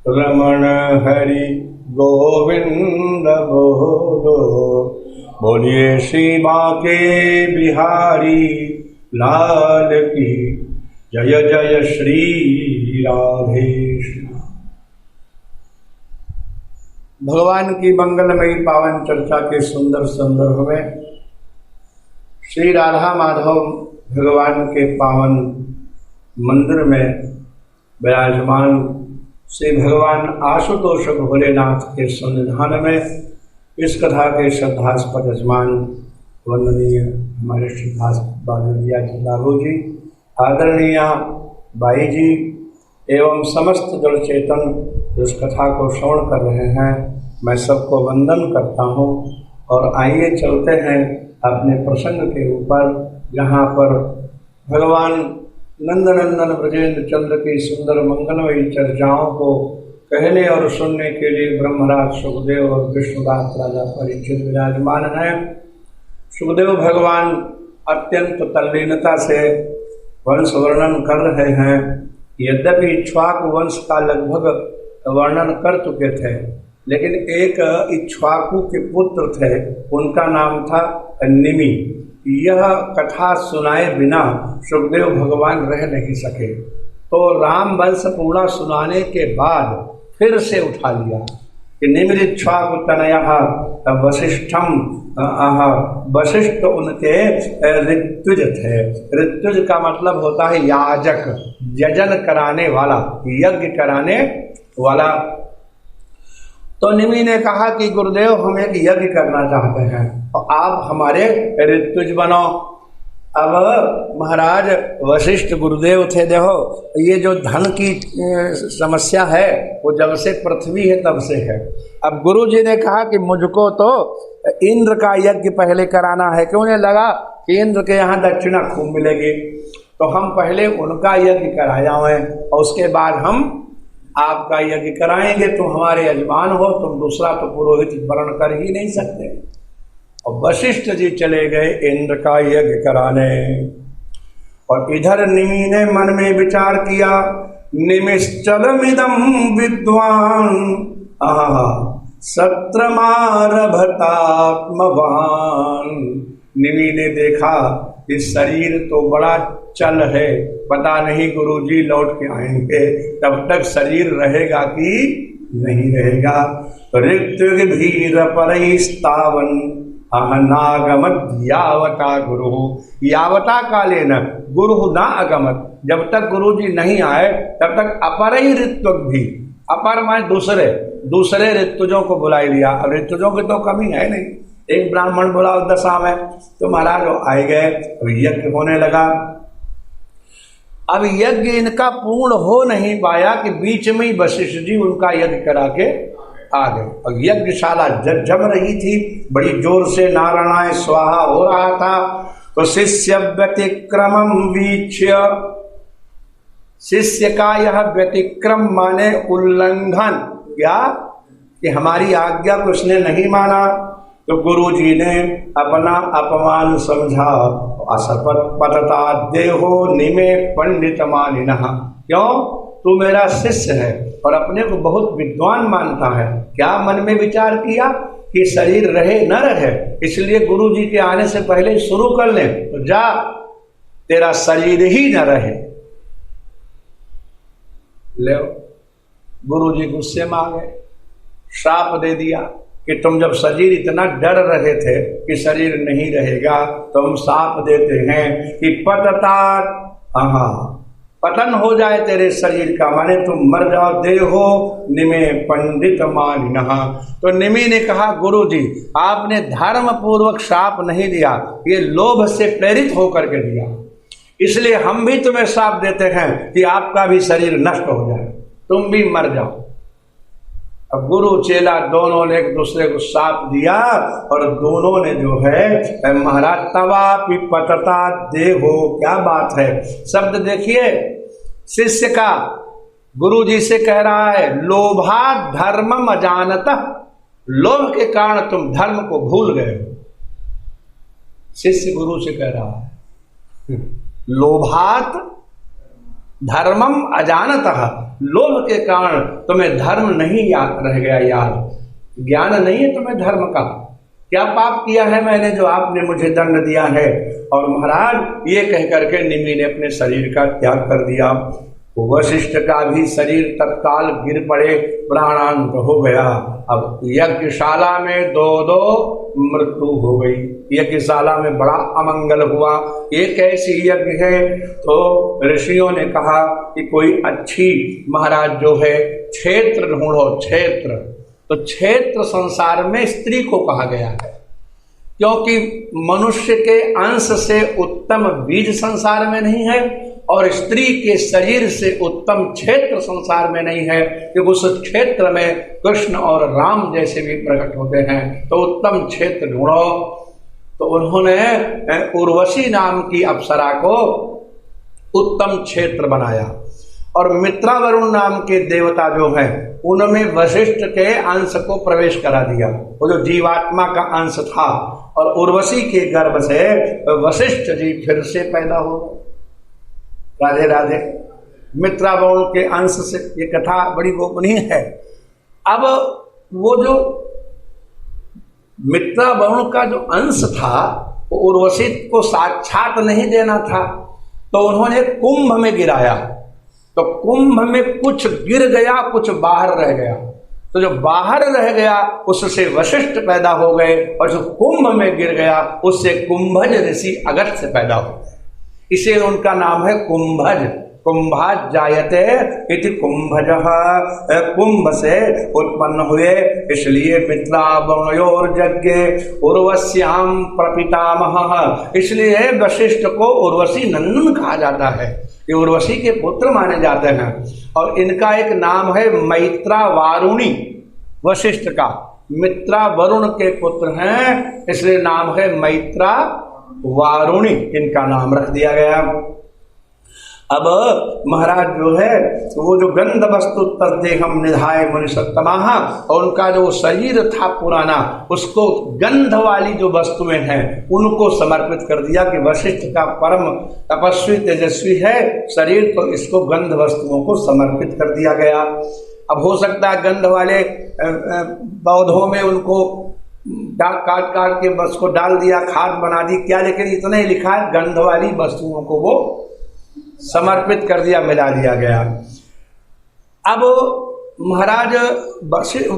रमण हरि गोविंद बोलो, बोलिए श्री बांके बिहारी लाल की जय जय श्री राधेश्याम। भगवान की मंगलमयी पावन चर्चा के सुंदर संदर्भ में श्री राधा माधव भगवान के पावन मंदिर में विराजमान श्री भगवान आशुतोष भोलेनाथ के सन्निधान में इस कथा के श्रद्धास्पद यजमान वंदनीय हमारे श्रद्धास्पद बालरिया जी बाबू जी, आदरणीय बाई जी एवं समस्त जड़ चेतन जो इस कथा को श्रवण कर रहे हैं, मैं सबको वंदन करता हूँ। और आइए चलते हैं अपने प्रसंग के ऊपर, जहाँ पर भगवान नंदनंदन ब्रजेंद्र चंद्र की सुंदर मंगलमयी चर्चाओं को कहने और सुनने के लिए ब्रह्मराज सुखदेव और विष्णुदास राजा परीक्षित विराजमान हैं। सुखदेव भगवान अत्यंत तल्लीनता से वंश वर्णन कर रहे हैं। यद्यपि इक्ष्वाकु वंश का लगभग वर्णन कर चुके थे, लेकिन एक इक्ष्वाकु के पुत्र थे, उनका नाम था निमि। यह कथा सुनाए बिना सुखदेव भगवान रह नहीं सके, तो राम वंश पूरा सुनाने के बाद फिर से उठा लिया कि निमिरिक्ष्वाकु तनयः वशिष्ठम। वशिष्ठ उनके ऋत्विज थे। ऋत्विज का मतलब होता है याजक, यजन कराने वाला, यज्ञ कराने वाला। तो निमि ने कहा कि गुरुदेव हम एक यज्ञ करना चाहते हैं और आप हमारे ऋत्विज बनो। अब महाराज वशिष्ठ गुरुदेव थे, देखो ये जो धन की समस्या है वो जब से पृथ्वी है तब से है। अब गुरु जी ने कहा कि मुझको तो इंद्र का यज्ञ पहले कराना है, क्यों? उन्हें लगा कि इंद्र के यहाँ दक्षिणा खूब मिलेगी, तो हम पहले उनका यज्ञ करा जाएं और उसके बाद हम आपका यज्ञ कराएंगे। तुम हमारे यजमान हो, तुम दूसरा तो पुरोहित वर्ण कर ही नहीं सकते। और वशिष्ठ जी चले गए इंद्र का यज्ञ कराने। और इधर निमि ने मन में विचार किया, निमिश्चलमिदं विद्वान सत्रमारभतात्मवान। निमि ने देखा इस शरीर तो बड़ा चल है, पता नहीं गुरुजी लौट के आएंगे तब तक शरीर रहेगा कि नहीं रहेगा। ऋत्विग्भीर परैस्तावन अहनागमत यावता गुरु। यावता कालेन गुरु न अगमत, जब तक गुरु जी नहीं आए तब तक अपर ही ऋत्विग भी, अपर माने दूसरे ऋत्विजों को बुलाई लिया। अब ऋत्विजों की तो कमी है नहीं, एक ब्राह्मण बुलाओ दशा में, तो महाराज वो आए गए। अब यज्ञ होने लगा। अब यज्ञ इनका पूर्ण हो नहीं पाया कि बीच में ही वशिष्ठ जी उनका यज्ञ करा के आ गए। और यज्ञशाला जम रही थी, बड़ी जोर से नारायणाय स्वाहा हो रहा था। तो शिष्य व्यतिक्रमम वीक्ष्य, शिष्य का यह व्यतिक्रम माने उल्लंघन, क्या कि हमारी आज्ञा को उसने नहीं माना, तो गुरु जी ने अपना अपमान समझा। असपत पतता देहो निमे पंडित मानिनः। क्यों? तू मेरा शिष्य है और अपने को बहुत विद्वान मानता है। क्या मन में विचार किया कि शरीर रहे न रहे, इसलिए गुरु जी के आने से पहले शुरू कर ले, तो जा तेरा शरीर ही न रहे। ले गुरु जी गुस्से में आ गए, श्राप दे दिया कि तुम जब शरीर इतना डर रहे थे कि शरीर नहीं रहेगा, तो हम श्राप देते हैं कि पतन हो जाए तेरे शरीर का, माने तुम मर जाओ। देहो निमे पंडित मानिनः। तो निमि ने कहा गुरु जी आपने धर्म पूर्वक श्राप नहीं दिया, ये लोभ से प्रेरित होकर के दिया, इसलिए हम भी तुम्हें श्राप देते हैं कि आपका भी शरीर नष्ट हो जाए, तुम भी मर जाओ। अब गुरु चेला दोनों ने एक दूसरे को श्राप दिया और दोनों ने जो है महाराज तवापि पतता देहो। क्या बात है, शब्द देखिए शिष्य का, गुरु जी से कह रहा है लोभा धर्मम अजानतः, लोभ के कारण तुम धर्म को भूल गए हो। शिष्य गुरु से कह रहा है लोभात धर्मम अजानतः, लोभ के कारण तुम्हें धर्म नहीं याद रह गया याद, ज्ञान नहीं है तुम्हें धर्म का। क्या पाप किया है मैंने जो आपने मुझे दंड दिया है। और महाराज ये कह करके निमि ने अपने शरीर का त्याग कर दिया। वशिष्ठ का भी शरीर तत्काल गिर पड़े, प्राणांत हो गया। अब यज्ञशाला में दो मृत्यु हो गई। यज्ञशाला में बड़ा अमंगल हुआ। ये कैसी यज्ञ है? तो ऋषियों ने कहा कि कोई अच्छी महाराज जो है क्षेत्र ढूंढो, क्षेत्र। तो क्षेत्र संसार में स्त्री को कहा गया है, क्योंकि मनुष्य के अंश से उत्तम बीज संसार में नहीं है और स्त्री के शरीर से उत्तम क्षेत्र संसार में नहीं है, क्योंकि उस क्षेत्र में कृष्ण और राम जैसे भी प्रकट होते हैं। तो उत्तम क्षेत्र ढूंढो। तो उन्होंने उर्वशी नाम की अप्सरा को उत्तम क्षेत्र बनाया और मित्रावरुण नाम के देवता जो हैं उनमें वशिष्ठ के अंश को प्रवेश करा दिया। वो जो जीवात्मा का अंश था और उर्वशी के गर्भ से वशिष्ठ जी फिर से पैदा हो गए। राधे राधे। मित्रावरुण के अंश से, ये कथा बड़ी गोपनीय है। अब वो जो मित्रावरुण का जो अंश था वो उर्वशी को साक्षात नहीं देना था, तो उन्होंने कुंभ में गिराया। तो कुंभ में कुछ गिर गया, कुछ बाहर रह गया। तो जो बाहर रह गया उससे वशिष्ठ पैदा हो गए और जो कुंभ में गिर गया उससे कुंभज ऋषि अगस्त्य पैदा हो गए। इसे उनका नाम है कुंभज। कुंभाज जायते इति कुंभजः, कुंभ से उत्पन्न हुए, इसलिए मित्रावरुणयोर यज्ञे उर्वश्याम प्रपितामहः। इसलिए वशिष्ठ को उर्वशी नंदन कहा जाता है, ये उर्वशी के पुत्र माने जाते हैं। और इनका एक नाम है मैत्रावारुणी, वशिष्ठ का मित्रावरुण के पुत्र हैं, इसलिए नाम है मैत्रावारुणी, इनका नाम रख दिया गया। अब महाराज जो है वो जो गंध वस्तु तद्देहम निधाय मुनिसत्तमाः, और उनका जो शरीर था पुराना उसको गंध वाली जो वस्तुएं हैं उनको समर्पित कर दिया कि वशिष्ठ का परम तपस्वी तेजस्वी है शरीर, तो इसको गंध वस्तुओं को समर्पित कर दिया गया। अब हो सकता है गंध वाले पौधों में उनको काट काट के बस को डाल दिया, खाद बना दी क्या, लेकिन इतना ही लिखा है गंध वाली वस्तुओं को वो समर्पित कर दिया, मिला दिया गया। अब महाराज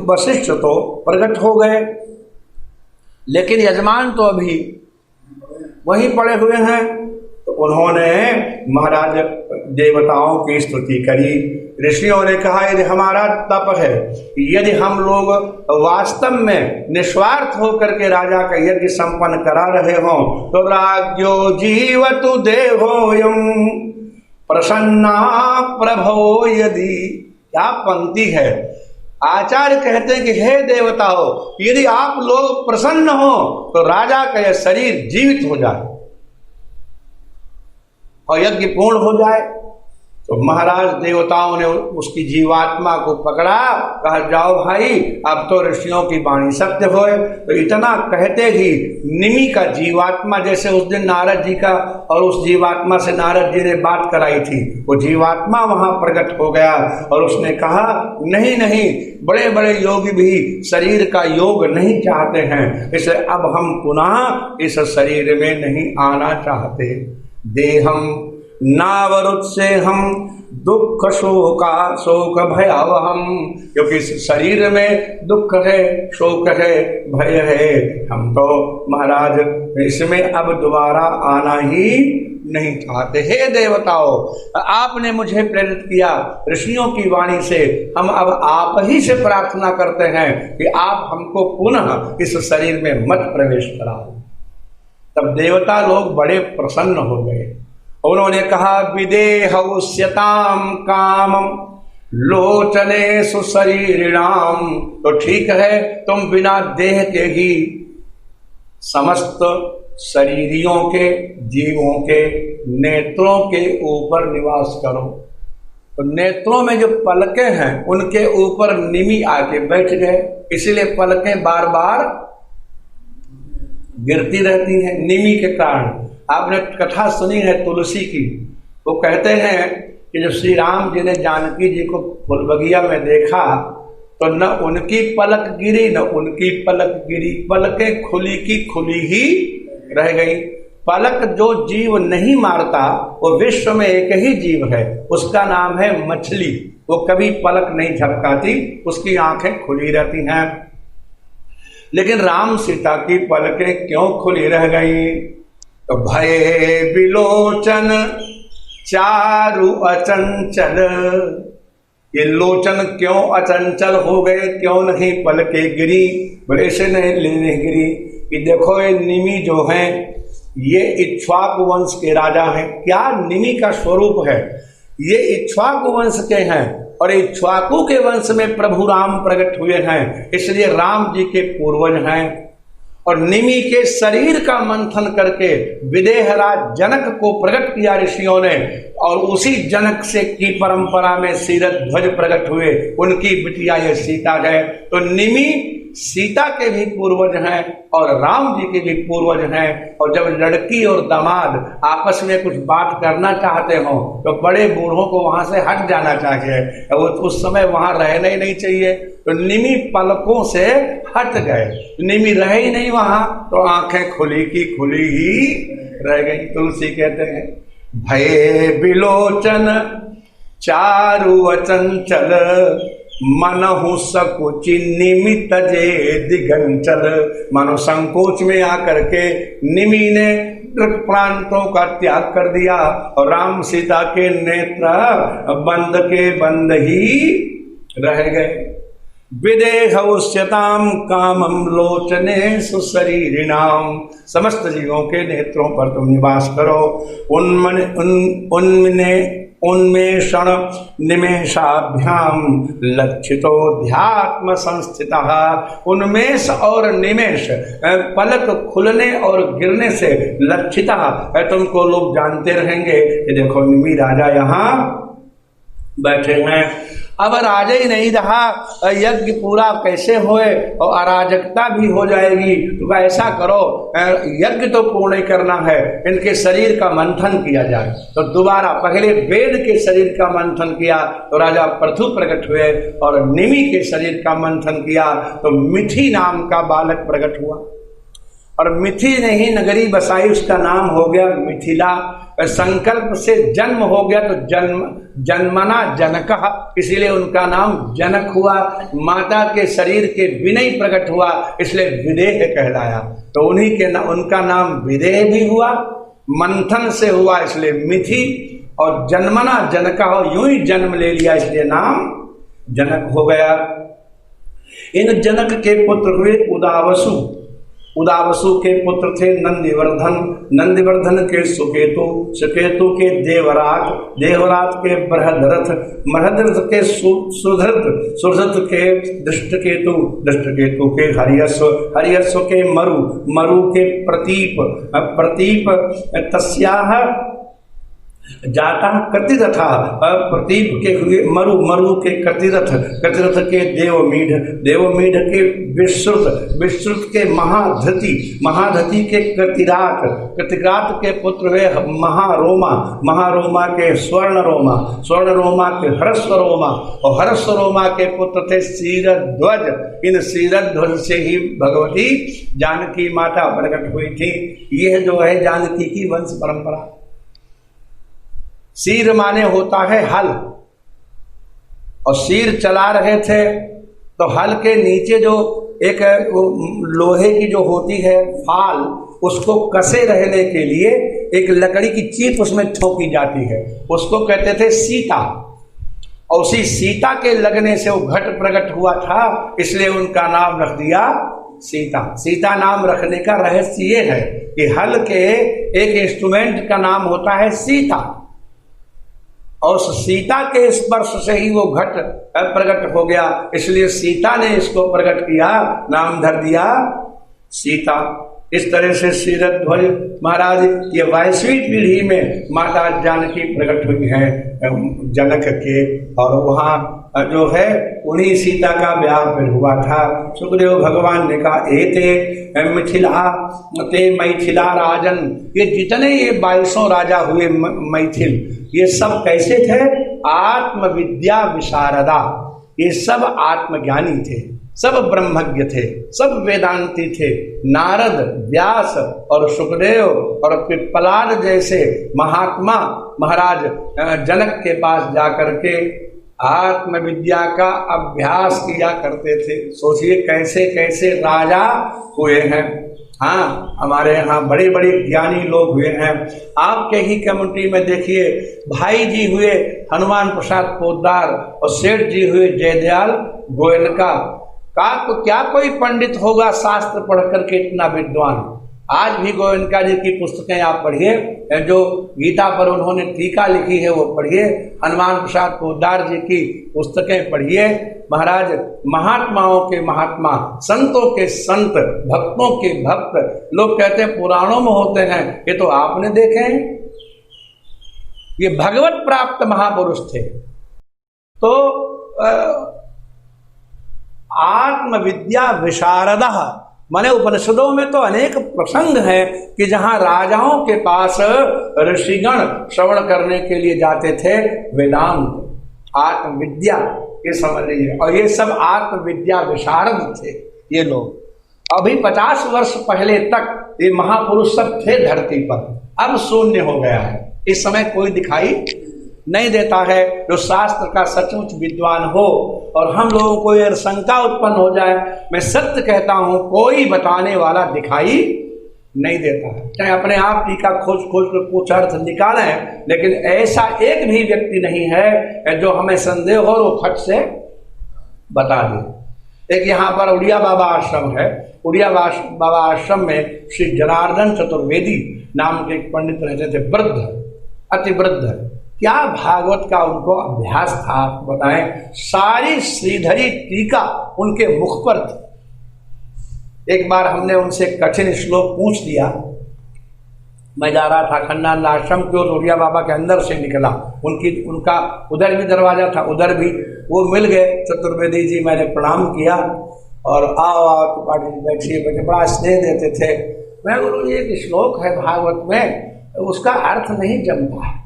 वशिष्ठ तो प्रकट हो गए, लेकिन यजमान तो अभी वहीं पड़े हुए हैं। तो उन्होंने महाराज देवताओं की स्तुति करी। ऋषियों ने कहा यदि हमारा तप है, यदि हम लोग वास्तव में निस्वार्थ होकर के राजा का यज्ञ संपन्न करा रहे हों, तो राज्यो जीवतु देहोयम प्रसन्ना प्रभो यदि। क्या पंक्ति है। आचार्य कहते हैं कि हे देवताओं, यदि आप लोग प्रसन्न हो तो राजा का यह शरीर जीवित हो जाए और यज्ञ पूर्ण हो जाए। तो महाराज देवताओं ने उसकी जीवात्मा को पकड़ा, कहा जाओ भाई अब तो ऋषियों की वाणी सत्य होए। तो इतना कहते ही निमि का जीवात्मा, जैसे उस दिन नारद जी का और उस जीवात्मा से नारद जी ने बात कराई थी, वो जीवात्मा वहां प्रकट हो गया और उसने कहा नहीं नहीं, बड़े बड़े योगी भी शरीर का योग नहीं चाहते हैं, इसलिए अब हम पुनः इस शरीर में नहीं आना चाहते। देहम नावरुत से हम दुख शोक भयावहम, क्योंकि इस शरीर में दुख है, शोक है, भय है, हम तो महाराज इसमें अब दोबारा आना ही नहीं चाहते। हे देवताओं, आपने मुझे प्रेरित किया ऋषियों की वाणी से, हम अब आप ही से प्रार्थना करते हैं कि आप हमको पुनः इस शरीर में मत प्रवेश कराओ। तब देवता लोग बड़े प्रसन्न हो गए। उन्होंने कहा विदेहस्यताम कामम लोचने सुशरीरिणाम। तो ठीक है, तुम बिना देह के ही समस्त शरीरियों के, जीवों के नेत्रों के ऊपर निवास करो। तो नेत्रों में जो पलकें हैं उनके ऊपर निमि आके बैठ गए, इसलिए पलकें बार बार गिरती रहती हैं निमि के कारण। आपने कथा सुनी है तुलसी की, वो कहते हैं कि जब श्री राम जी ने जानकी जी को फुलबगिया में देखा तो न उनकी पलक गिरी न उनकी पलक गिरी, पलकें खुली की खुली ही रह गई। पलक जो जीव नहीं मारता वो विश्व में एक ही जीव है, उसका नाम है मछली। वो कभी पलक नहीं झपकाती, उसकी आंखें खुली रहती हैं। लेकिन राम सीता की पलकें क्यों खुली रह गई? तो भये बिलोचन चारु अचंचल, ये लोचन क्यों अचंचल हो गए, क्यों नहीं पलके गिरी? बड़े से नहीं गिरी कि देखो ये निमि जो हैं ये इक्ष्वाकु वंश के राजा हैं। क्या निमि का स्वरूप है? ये इक्ष्वाकु वंश के हैं और इक्ष्वाकु के वंश में प्रभु राम प्रकट हुए हैं, इसलिए राम जी के पूर्वज हैं। और निमि के शरीर का मंथन करके विदेहराज जनक को प्रकट किया ऋषियों ने, और उसी जनक से की परंपरा में सीरथ ध्वज प्रकट हुए, उनकी बिटिया ये सीता है। तो निमि सीता के भी पूर्वज हैं और राम जी के भी पूर्वज हैं। और जब लड़की और दामाद आपस में कुछ बात करना चाहते हो तो बड़े बूढ़ों को वहां से हट जाना चाहिए, वो उस समय वहां रहना ही नहीं चाहिए। तो निमि पलकों से हट गए, निमि रहे ही नहीं वहां, तो आंखें खुली की खुली ही रह गई। तुलसी कहते हैं भये बिलोचन चारु अचंचल, मनहु सकुचि निमित जे दिगंचल। मानो संकोच में आकर के निमि ने प्रांतों का त्याग कर दिया और राम सीता के नेत्र बंद के बंद ही रह गए। विदेहस्यताम कामम लोचने सुशरीरिणाम, समस्त जीवों के नेत्रों पर तुम निवास करो। उन्मेषण निमेषाभ्याम लक्षितो ध्यात्म संस्थितः। उन्मेष और निमेष पलक खुलने और गिरने से लक्षितः, तुमको लोग जानते रहेंगे कि देखो निमि राजा यहाँ बैठे हैं। अब राजा ही नहीं रहा, यज्ञ पूरा कैसे होए और अराजकता भी हो जाएगी। तो ऐसा करो, यज्ञ तो पूर्ण ही करना है, इनके शरीर का मंथन किया जाए। तो दोबारा पहले वेद के शरीर का मंथन किया तो राजा पृथु प्रकट हुए, और निमि के शरीर का मंथन किया तो मिथि नाम का बालक प्रकट हुआ। और मिथि ने ही नगरी बसाई, उसका नाम हो गया मिथिला। संकल्प से जन्म हो गया तो जन्मना जनकः, इसीलिए उनका नाम जनक हुआ। माता के शरीर के बिना ही प्रकट हुआ, इसलिए विदेह कहलाया। तो उन्हीं के उनका नाम विदेह भी हुआ, मंथन से हुआ इसलिए मिथि, और जन्मना जनकः यूं ही जन्म ले लिया इसलिए नाम जनक हो गया। इन जनक के पुत्र हुए उदावसु, उदावसु के पुत्र थे नंदिवर्धन, नंदिवर्धन के सुकेतु, सुकेतु के देवराट, देवराट के बृहदरथ, बृहदरथ के सुधृत, सुधृत के दृष्टकेतु, दृष्टकेतु के हरियस्व, हरियस्व के मरु, मरु के प्रतीप, प्रतीप तस्याह जाता कृतिरथा, प्रतीप के हुए मरु, मरु के कृतिरथ, कृतिरथ के देवमीढ़, देवमीढ़ के विश्रुत, विश्रुत के महाधति, महाधति के कृतिराट, कृतिराट के पुत्र हुए महारोमा, महारोमा के स्वर्णरोमा, स्वर्णरोमा के हर्षरोमा, और हर्षरोमा के पुत्र थे क्षीरध्वज। इन क्षीरध्वज से ही भगवती जानकी माता प्रकट हुई थी। यह जो है जानकी की वंश परंपरा। सीर माने होता है हल, और सीर चला रहे थे तो हल के नीचे जो एक लोहे की जो होती है फाल, उसको कसे रहने के लिए एक लकड़ी की चीप उसमें ठोकी जाती है, उसको कहते थे सीता। और उसी सीता के लगने से वो घट प्रकट हुआ था, इसलिए उनका नाम रख दिया सीता। सीता नाम रखने का रहस्य ये है कि हल के एक इंस्ट्रूमेंट का नाम होता है सीता, और सीता के स्पर्श से ही वो घट प्रकट हो गया, इसलिए सीता ने इसको प्रकट किया, नाम धर दिया सीता। इस तरह से सीरत ध्वज महाराज ये 22वीं पीढ़ी में माता जानकी प्रकट हुई है जनक के, और वहाँ जो है उन्हीं सीता का ब्याह फिर हुआ था। सुखदेव भगवान ने कहा एते मिथिला ते मैथिला राजन, ये जितने ये 22 राजा हुए मैथिल, ये सब कैसे थे? आत्मविद्या विशारदा, ये सब आत्मज्ञानी थे, सब ब्रह्मज्ञ थे, सब वेदांती थे। नारद, व्यास और सुखदेव और पिप्पलाद जैसे महात्मा महाराज जनक के पास जाकर के आत्मविद्या का अभ्यास किया करते थे। सोचिए कैसे कैसे राजा हुए हैं। हाँ, हमारे यहाँ बड़े बड़े ज्ञानी लोग हुए हैं। आपके ही कम्युनिटी में देखिए, भाई जी हुए हनुमान प्रसाद पोद्दार और सेठ जी हुए जयदयाल गोयनका। क्या कोई पंडित होगा शास्त्र पढ़ करके इतना विद्वान? आज भी गोयनका जी की पुस्तकें आप पढ़िए, जो गीता पर उन्होंने टीका लिखी है वो पढ़िए, हनुमान प्रसाद पोद्दार जी की पुस्तकें पढ़िए। महाराज महात्माओं के महात्मा, संतों के संत, भक्तों के भक्त। लोग कहते हैं पुराणों में होते हैं, ये तो आपने देखे हैं, ये भगवत प्राप्त महापुरुष थे। तो आत्मविद्या विशारदा माने उपनिषदों में तो अनेक प्रसंग हैं कि जहां राजाओं के पास ऋषिगण श्रवण करने के लिए जाते थे वेदांत, आत्मविद्या, ये समझ लीजिए। और ये सब आत्मविद्या विशारद थे ये लोग। अभी 50 वर्ष पहले तक ये महापुरुष सब थे धरती पर, अब शून्य हो गया है। इस समय कोई दिखाई नहीं देता है जो शास्त्र का सचमुच विद्वान हो। और हम लोगों को यह शंका उत्पन्न हो जाए, मैं सत्य कहता हूं, कोई बताने वाला दिखाई नहीं देता है। चाहे अपने आप टीका खोज खोज कर कुछ अर्थ निकालें, लेकिन ऐसा एक भी व्यक्ति नहीं है जो हमें संदेह हो और वो फट से बता दे। एक यहाँ पर उड़िया बाबा आश्रम है, उड़िया बाबा आश्रम में श्री जनार्दन चतुर्वेदी नाम के एक पंडित रहते थे, वृद्ध, अति वृद्ध। क्या भागवत का उनको अभ्यास था आप बताएं। सारी श्रीधरी टीका उनके मुख पर थी। एक बार हमने उनसे कठिन श्लोक पूछ लिया। मैं जा रहा था खन्ना आश्रम की ओर, उड़िया बाबा के अंदर से निकला, उनका उधर भी दरवाजा था, उधर भी वो मिल गए। चतुर्वेदी जी, मैंने प्रणाम किया और आओ तो पार्टी बैठिए, बैठे, बड़ा स्नेह देते थे। मैं बोलूँ एक श्लोक है भागवत में, उसका अर्थ नहीं जमता है।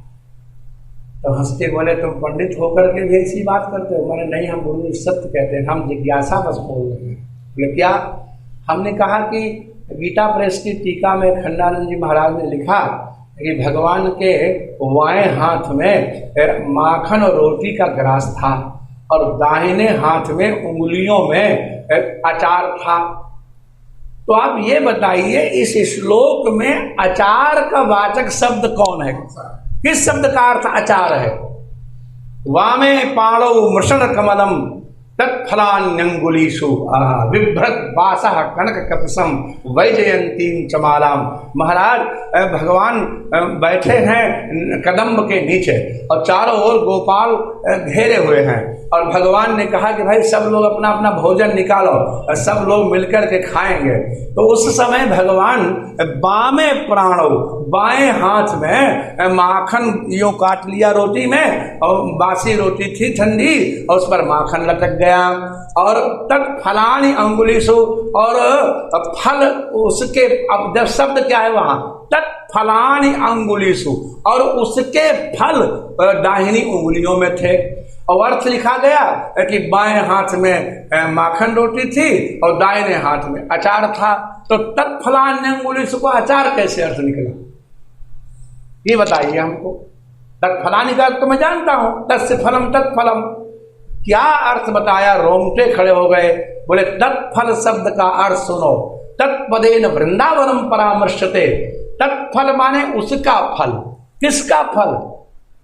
तो हंसते बोले तुम पंडित होकर के भी ऐसी बात करते हो? मैंने नहीं, हम गुरु सत्य कहते हैं, हम जिज्ञासा बस बोल रहे हैं। बोले क्या? हमने कहा कि गीता प्रेस की टीका में खंडानंद जी महाराज ने लिखा कि भगवान के बाएं हाथ में माखन और रोटी का ग्रास था और दाहिने हाथ में उंगलियों में अचार था। तो आप ये बताइए इस श्लोक में अचार का वाचक शब्द कौन है? किस शब्द का अर्थ अचार है? वामे पाणौ मृषण कमलम तत्फलान्यंगुलीषु बिभ्रत वासः कनक कपिसम वैजयंतीम चमालाम। महाराज भगवान बैठे हैं कदम्ब के नीचे और चारों ओर गोपाल घेरे हुए हैं, और भगवान ने कहा कि भाई सब लोग अपना अपना भोजन निकालो और सब लोग मिलकर के खाएंगे। तो उस समय भगवान बामे प्राणो, बाएं हाथ में माखन यूं काट लिया रोटी में, और बासी रोटी थी ठंडी और उस पर माखन लटक गया। और तत्फलानि अंगुलीषु, और फल उसके, अब जब शब्द क्या है वहां, तत्फलानि अंगुलीषु, और उसके फल दाहिनी उंगलियों में थे। और अर्थ लिखा गया कि बाएं हाथ में माखन रोटी थी और दाहिने हाथ में अचार था। तो तत्फलानि अंगुलीषु को अचार कैसे अर्थ निकला, ये बताइए हमको। तत्फलानि का अर्थ तो मैं जानता हूं, तस्य फलम तत्फलम, क्या अर्थ बताया? रोंगटे खड़े हो गए। बोले तत्फल शब्द का अर्थ सुनो, तत्पदेन वृंदावनम परामर्शते। तत्फल माने उसका फल। किसका फल?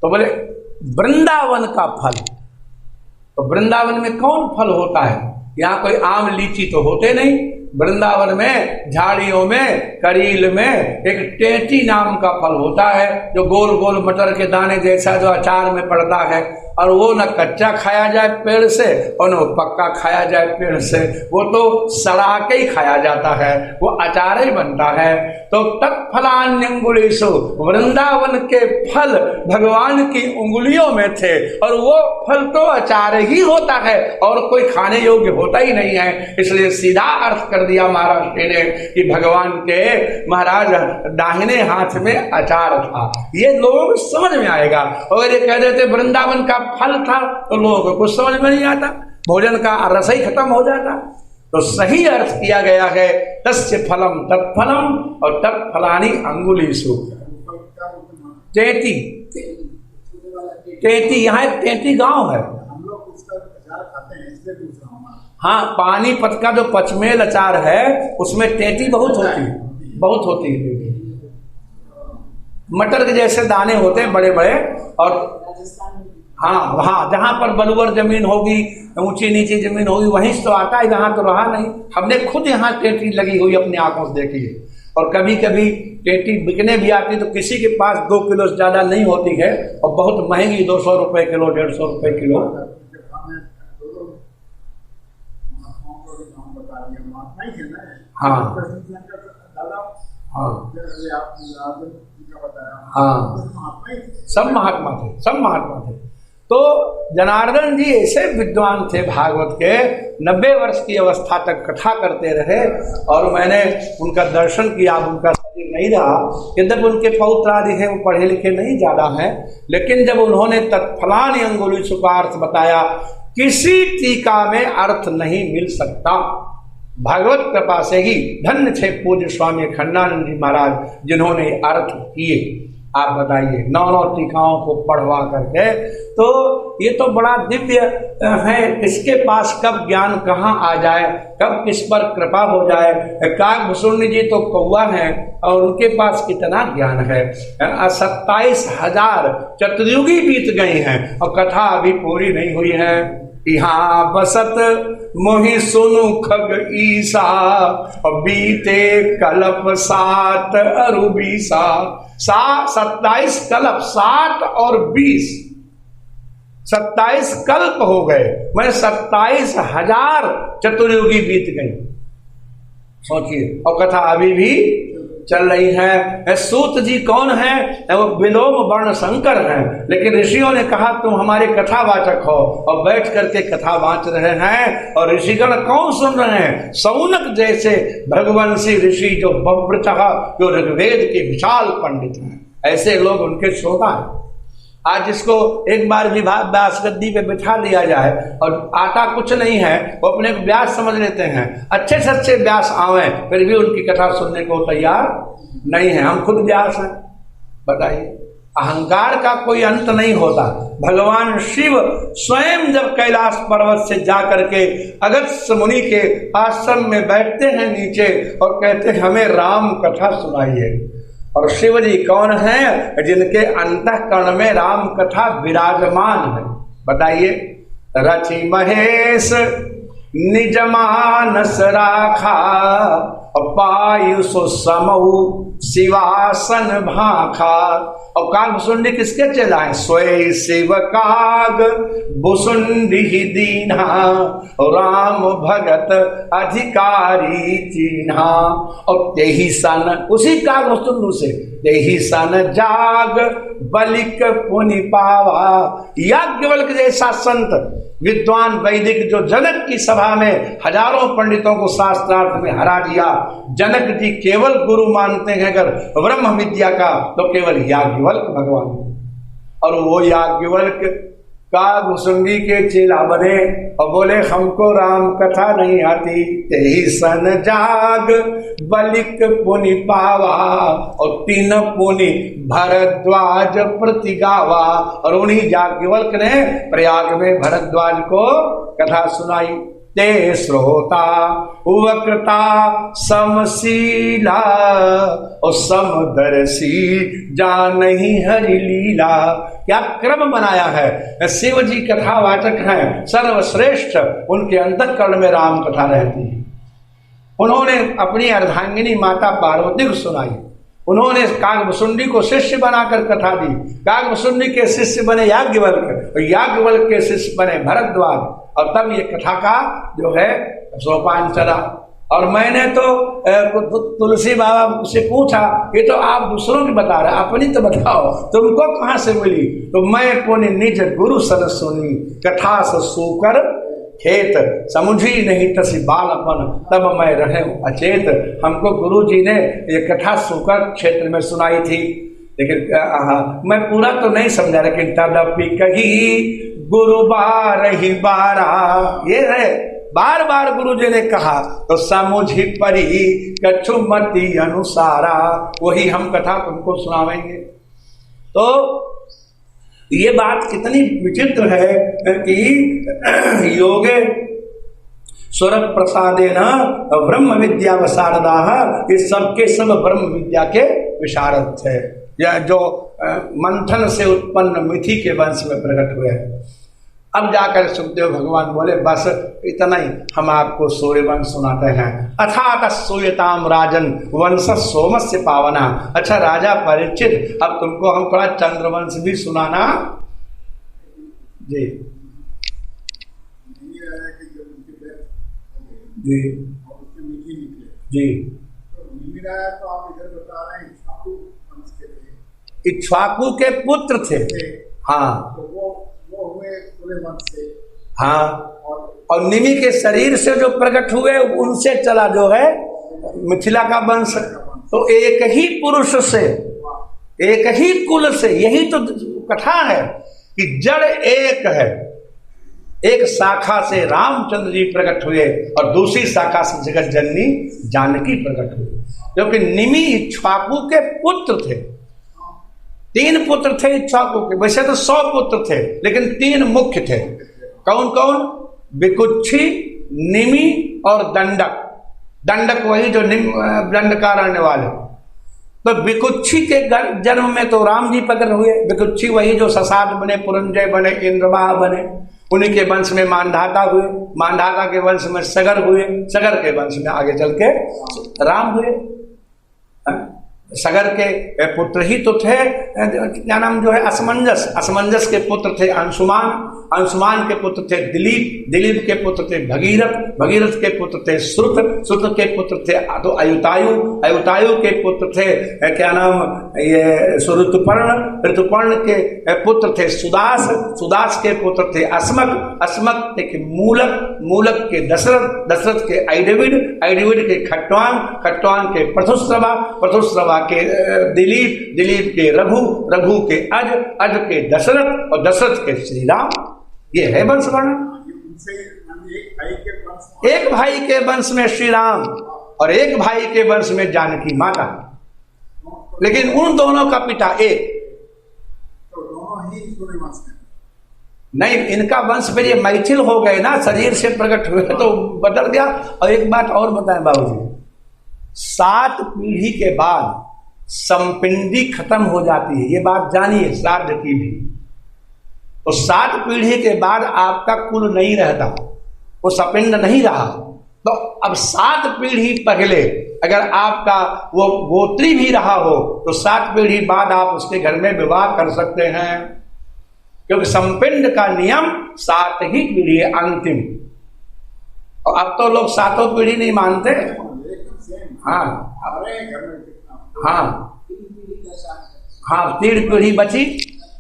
तो बोले वृंदावन का फल। तो वृंदावन में कौन फल होता है? यहाँ कोई आम लीची तो होते नहीं। वृंदावन में झाड़ियों में करील में एक टेटी नाम का फल होता है, जो गोल गोल मटर के दाने जैसा जो अचार में पड़ता है। और वो न कच्चा खाया जाए पेड़ से और न पक्का खाया जाए पेड़ से, वो तो सड़ा के ही खाया जाता है, वो अचार ही बनता है। तो तत्फलान्यंगुलीषु, वृंदावन के फल भगवान की उंगलियों में थे और वो फल तो अचार ही होता है और कोई खाने योग्य होता ही नहीं है। इसलिए सीधा अर्थ कर दिया महाराज ने कि भगवान के महाराज दाहिने हाथ में अचार था। ये लोगों को समझ में आएगा। और ये कह देते वृंदावन का फल था तो लोगों को कुछ समझ में नहीं आता, भोजन का रस ही खत्म हो जाता। तो सही अर्थ किया गया है तस्य फलम तत्फलम और तत्फलानि अंगुलीषु। टेटी, टेटी यहाँ एक टेटी गांव है। हम लोग उसका अचार खाते हैं इसलिए पूछ रहा हूँ। हाँ, पानीपत का जो पचमेल अचार है उसमें टेटी बहुत होती है, बहुत होती है। मटर के जैसे दाने होते हैं बड़े बड़े। और हाँ, वहाँ जहाँ पर बलुवर जमीन होगी, ऊंची नीची जमीन होगी, वहीं से तो आता है, यहाँ तो रहा नहीं। हमने खुद यहाँ टेटी लगी हुई अपनी आंखों से देखी है। और कभी कभी टेटी बिकने भी आती तो किसी के पास 2 किलो से ज्यादा नहीं होती है और बहुत महंगी 200 रुपए किलो, 150 रुपए किलो। हाँ हाँ हाँ, सब महात्मा थे, सब महात्मा थे। तो जनार्दन जी ऐसे विद्वान थे भागवत के, 90 वर्ष की अवस्था तक कथा करते रहे। और मैंने उनका दर्शन किया। अब उनका शरीर नहीं रहा, यद्यपि उनके पौत्र आदि हैं वो पढ़े लिखे नहीं ज़्यादा हैं, लेकिन जब उन्होंने तत्फलानि अंगुलीषु का अर्थ बताया, किसी टीका में अर्थ नहीं मिल सकता। भागवत कृपा से ही धन्य थे पूज्य स्वामी खंडानंद जी महाराज जिन्होंने अर्थ किए। आप बताइए, 9 टीकाओं को पढ़वा करके। तो ये तो बड़ा दिव्य है। इसके पास कब ज्ञान कहाँ आ जाए, कब किस पर कृपा हो जाए। काकभूषुंडी जी तो कौआ हैं और उनके पास कितना ज्ञान है। 27,000 चतुर्युगी बीत गई हैं और कथा अभी पूरी नहीं हुई है। यहाँ बसत मोहि सुनु खग ईसा बीते कल्प 7 अरु 20। 27 कल्प, 7 और 20, 27 कल्प हो गए। मैं 27,000 चतुर्युगी बीत गई, सोचिए। और कथा अभी भी चल रही है। सूत जी कौन है? वो विलोम वर्ण शंकर हैं, लेकिन ऋषियों ने कहा तुम हमारे कथावाचक हो, और बैठ करके कथा वाच रहे हैं। और ऋषिगण कौन सुन रहे हैं? सौनक जैसे भगवंशी ऋषि जो बब्रचः, जो ऋग्वेद के विशाल पंडित हैं, ऐसे लोग उनके श्रोता हैं। आज इसको एक बार भी व्यास गद्दी पे बिठा दिया जाए और आता कुछ नहीं है, वो अपने को व्यास समझ लेते हैं। अच्छे से अच्छे व्यास आवे फिर भी उनकी कथा सुनने को तैयार नहीं है। हम खुद व्यास हैं, बताइए। अहंकार का कोई अंत नहीं होता। भगवान शिव स्वयं जब कैलाश पर्वत से जाकर के अगस्त्य मुनि के आश्रम में बैठते हैं नीचे और कहते हैं हमें राम कथा सुनाइए। और शिव जी कौन है? जिनके अंतःकरण में राम कथा विराजमान है। बताइए। रचि महेश निज मानस राखा, पायु समऊ शिवासन भाखा। और काकभूषुंडी किसके चेला है? सोई शिव काग भूषुंडी दीन्हा, राम भगत अधिकारी चिन्हा। और तेही सन, उसी काकभूषुंडी से तेही सन जाग बलिक पुनि पावा। याज्ञवल्क्य जैसा संत विद्वान वैदिक जो जनक की सभा में हजारों पंडितों को शास्त्रार्थ में हरा दिया। जनक जी केवल गुरु मानते हैं अगर ब्रह्म विद्या का, तो केवल याज्ञवल्क्य भगवान। और वो याज्ञवल्क्य काकभूषुंडी के चेला बने और बोले हमको राम कथा नहीं आती। तेही सन जाग बलिक पुनि पावा, और 3 पुनि भरद्वाज प्रति गावा। और उन्हीं याज्ञवल्क्य ने प्रयाग में भरद्वाज को कथा सुनाई। ते श्रोता वक्रता समशीला, और समदर्शी जानहि हरि लीला। क्या क्रम बनाया है। शिव जी कथावाचक हैं, सर्वश्रेष्ठ। उनके अंतःकरण में राम कथा रहती है। उन्होंने अपनी अर्धांगिनी माता पार्वती को सुनाई। उन्होंने काकभुसुंडी को शिष्य बनाकर कथा दी। काकभुसुंडी के शिष्य बने याज्ञवल्क्य और याज्ञवल्क्य के शिष्य बने भरद्वाज, और तब ये कथा का जो है सोपान चला। और मैंने तो तुलसी बाबा से पूछा, ये तो आप दूसरों की बता रहे, अपनी तो बताओ, तुमको कहाँ से मिली? तो मैं पुण्य निज गुरु सन सुनी, कथा से सूकर खेत, समझी नहीं तसी बालपन, तब मैं रहे अचेत। हमको गुरु जी ने ये कथा सूकर क्षेत्र में सुनाई थी, लेकिन मैं पूरा तो नहीं समझा, लेकिन तदपि कही गुरु बारहि बारा, ये है बार बार गुरु जी ने कहा तो समझी परी कछुमति अनुसारा, वही हम कथा तुमको सुनावेंगे। तो ये बात कितनी विचित्र है कि योगे स्वरत प्रसादेन ब्रह्म विद्या वसारदाः, ये सबके सब ब्रह्म विद्या के विशारद थे, या जो मंथन से उत्पन्न मिथि के वंश में प्रकट हुए हैं। अब जाकर सुखदेव भगवान बोले बस इतना ही हम आपको सूर्यवंश सुनाते हैं। अथात सूयताम राजन वंश सोमस्य पावना। अच्छा राजा परीक्षित, अब तुमको हम थोड़ा चंद्रवंश भी सुनाना जी। जी जी, तो आप इधर बता रहे हैं इक्ष्वाकु वंश के थे, इक्ष्वाकु के पुत्र थे। हाँ तो वो हुए सूर्यवंश से। हाँ, और निमि के शरीर से जो प्रकट हुए उनसे चला जो है मिथिला का वंश। तो एक ही पुरुष से, एक ही कुल से, यही तो कथा है कि जड़ एक है। एक शाखा से रामचंद्र जी प्रकट हुए और दूसरी शाखा से जगत जननी जानकी प्रकट हुई, क्योंकि निमि इक्ष्वाकु के पुत्र थे। 3 पुत्र थे इक्ष्वाकु के, वैसे तो 100 पुत्र थे, लेकिन 3 मुख्य थे। कौन कौन? विकुक्षी, निमि और दंडक। दंडक वही जो दंडकारण्य वाले। तो विकुक्षी के जन्म में तो राम जी प्रकट हुए। विकुक्षी वही जो ससाद बने, पुरंजय बने, इंद्रवाह बने। उन्हीं के वंश में मानधाता हुए, मानधाता के वंश में सगर हुए, सगर के वंश में आगे चल के राम हुए। सगर के पुत्र ही तो थे, क्या नाम जो है असमंजस, असमंजस के पुत्र थे अंशुमान, अंशुमान के पुत्र थे दिलीप, दिलीप के पुत्र थे भगीरथ, भगीरथ के पुत्र थे श्रुत, श्रुत के पुत्र थे तो अयुतायु, अयुतायु के पुत्र थे क्या नाम ये ऋतुपर्ण, ऋतुपर्ण के पुत्र थे सुदास, सुदास के पुत्र थे अस्मक, अस्मक के मूलक, मूलक के दशरथ, दशरथ के ऐडविड, ऐडविड के खट्वांग, खट्वांग के प्रथुश्रवा, प्रथुश्रवा के दिलीप, दिलीप के रघु, रघु के अज, अज के दशरथ और दशरथ के श्री राम। ये है वंश वर्णन। एक भाई के वंश में श्री राम और एक भाई के वंश में जानकी माता, लेकिन उन दोनों का पिता एक। तो दोनों ही सूर्यवंश में नहीं, इनका वंश फिर ये मैथिल हो गए ना, शरीर से प्रकट हुए तो बदल गया। और एक बात और बताएं बाबूजी, 7 पीढ़ी के बाद संपिंडी खत्म हो जाती है, ये बात जानिए श्राद्ध की भी। तो 7 पीढ़ी के बाद आपका कुल नहीं रहता, वो सपिंड नहीं रहा। तो अब 7 पीढ़ी पहले अगर आपका वो गोत्री भी रहा हो तो 7 पीढ़ी बाद आप उसके घर में विवाह कर सकते हैं, क्योंकि संपिंड का नियम 7 ही पीढ़ी है अंतिम। और अब तो लोग 7 पीढ़ी नहीं मानते। हाँ हाँ हाँ, 3 पीढ़ी बची,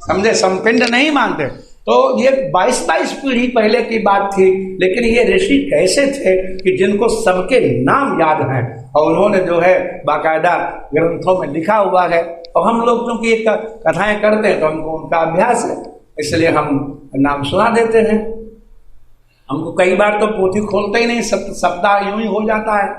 समझे, संपिंड नहीं मानते। तो ये 22 पीढ़ी पहले की बात थी। लेकिन ये ऋषि कैसे थे कि जिनको सबके नाम याद हैं और उन्होंने जो है बाकायदा ग्रंथों में लिखा हुआ है। और हम लोग क्योंकि एक कथाएं करते हैं तो हमको उनका अभ्यास है, इसलिए हम नाम सुना देते हैं। हमको कई बार तो पोथी खोलते ही नहीं, सप्ताह यूं ही हो जाता है।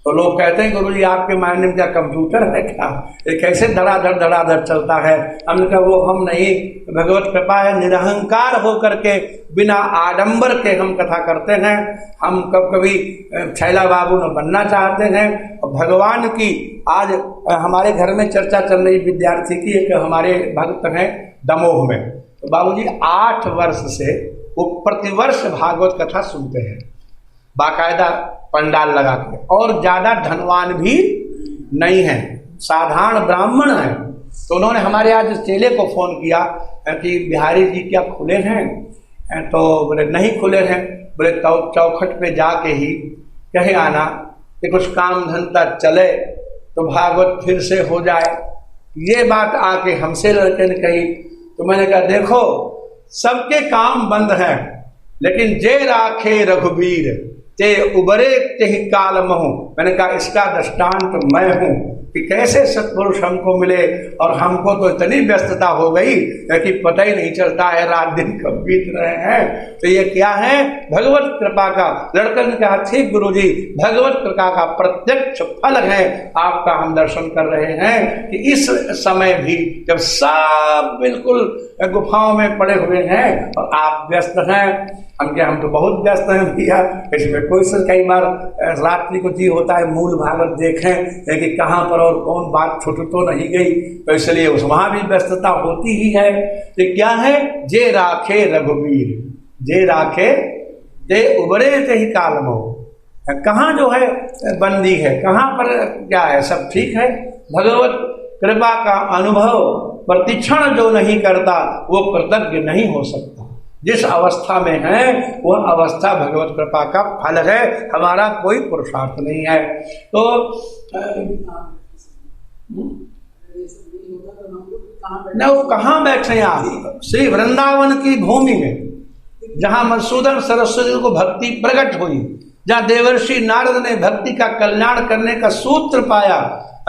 तो लोग कहते हैं गुरुजी आपके माइंड में क्या कंप्यूटर है क्या, ये कैसे धड़ाधड़ चलता है। हमने कहा वो हम नहीं, भगवत कृपा है, निरहंकार होकर के बिना आडंबर के हम कथा करते हैं। हम कभी छैला बाबू न बनना चाहते हैं। और भगवान की आज हमारे घर में चर्चा चल रही विद्यार्थी की, एक हमारे भक्त हैं दमोह में, तो बाबूजी 8 वर्ष से वो प्रतिवर्ष भागवत कथा सुनते हैं, बाकायदा पंडाल लगा के, और ज्यादा धनवान भी नहीं है, साधारण ब्राह्मण हैं। तो उन्होंने हमारे आज चेले को फ़ोन किया कि बिहारी जी क्या खुले हैं? तो बोले नहीं खुले हैं। बोले तो चौखट पे जाके ही कहे आना कि कुछ काम धंधा चले तो भागवत फिर से हो जाए। ये बात आके हमसे लड़के ने कही। तो मैंने कहा देखो सबके काम बंद हैं, लेकिन जे राखे रघुवीर ते उबरे ते ही काल महू। मैंने कहा इसका दृष्टांत मैं हूं कि कैसे सत्पुरुष हमको मिले, और हमको तो इतनी व्यस्तता हो गई कि पता ही नहीं चलता है रात दिन कब बीत रहे हैं। तो ये क्या है? भगवत कृपा का। लड़कन ने कहा ठीक गुरुजी, भगवत कृपा का प्रत्यक्ष फल है आपका हम दर्शन कर रहे हैं कि इस समय भी जब सब बिल्कुल गुफाओं में पड़े हुए हैं और आप व्यस्त हैं। हम तो बहुत व्यस्त हैं भैया, इसमें कोई से कई बार रात्रि को जी होता है मूल भागवत देखें कि कहाँ पर और कौन बात छूट तो नहीं गई, तो इसलिए उस वहाँ भी व्यस्तता होती ही है। तो क्या है? जे राखे रघुवीर, जे राखे जे उबरे ते ही कालम हो। कहाँ जो है बंदी है, कहाँ पर क्या है? सब ठीक है। भगवत कृपा का अनुभव प्रतिक्षण जो नहीं करता वो कृतज्ञ नहीं हो सकता। जिस अवस्था में है वह अवस्था भगवत कृपा का फल है, हमारा कोई पुरुषार्थ नहीं है। तो न वो कहाँ बैठे आप? श्री वृंदावन की भूमि में, जहाँ मधुसूदन सरस्वती को भक्ति प्रकट हुई, जहाँ देवर्षि नारद ने भक्ति का कल्याण करने का सूत्र पाया,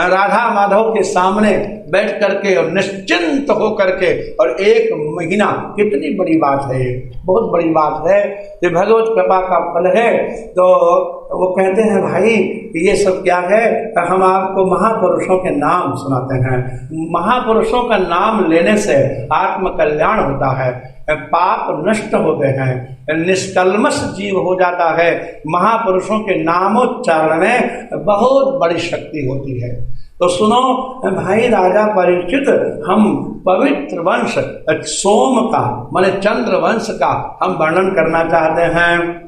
राधा माधव के सामने बैठ करके और निश्चिंत हो करके, और 1 महीना, कितनी बड़ी बात है, ये बहुत बड़ी बात है। ये भगवत कृपा का फल है। तो वो कहते हैं भाई ये सब क्या है? हम आपको महापुरुषों के नाम सुनाते हैं। महापुरुषों का नाम लेने से आत्म कल्याण होता है, पाप नष्ट होते हैं, निष्कल्मश जीव हो जाता है। महापुरुषों के नामोच्चारण में बहुत बड़ी शक्ति होती है। तो सुनो भाई राजा परीक्षित, हम पवित्र वंश सोम का माने चंद्र वंश का हम वर्णन करना चाहते हैं।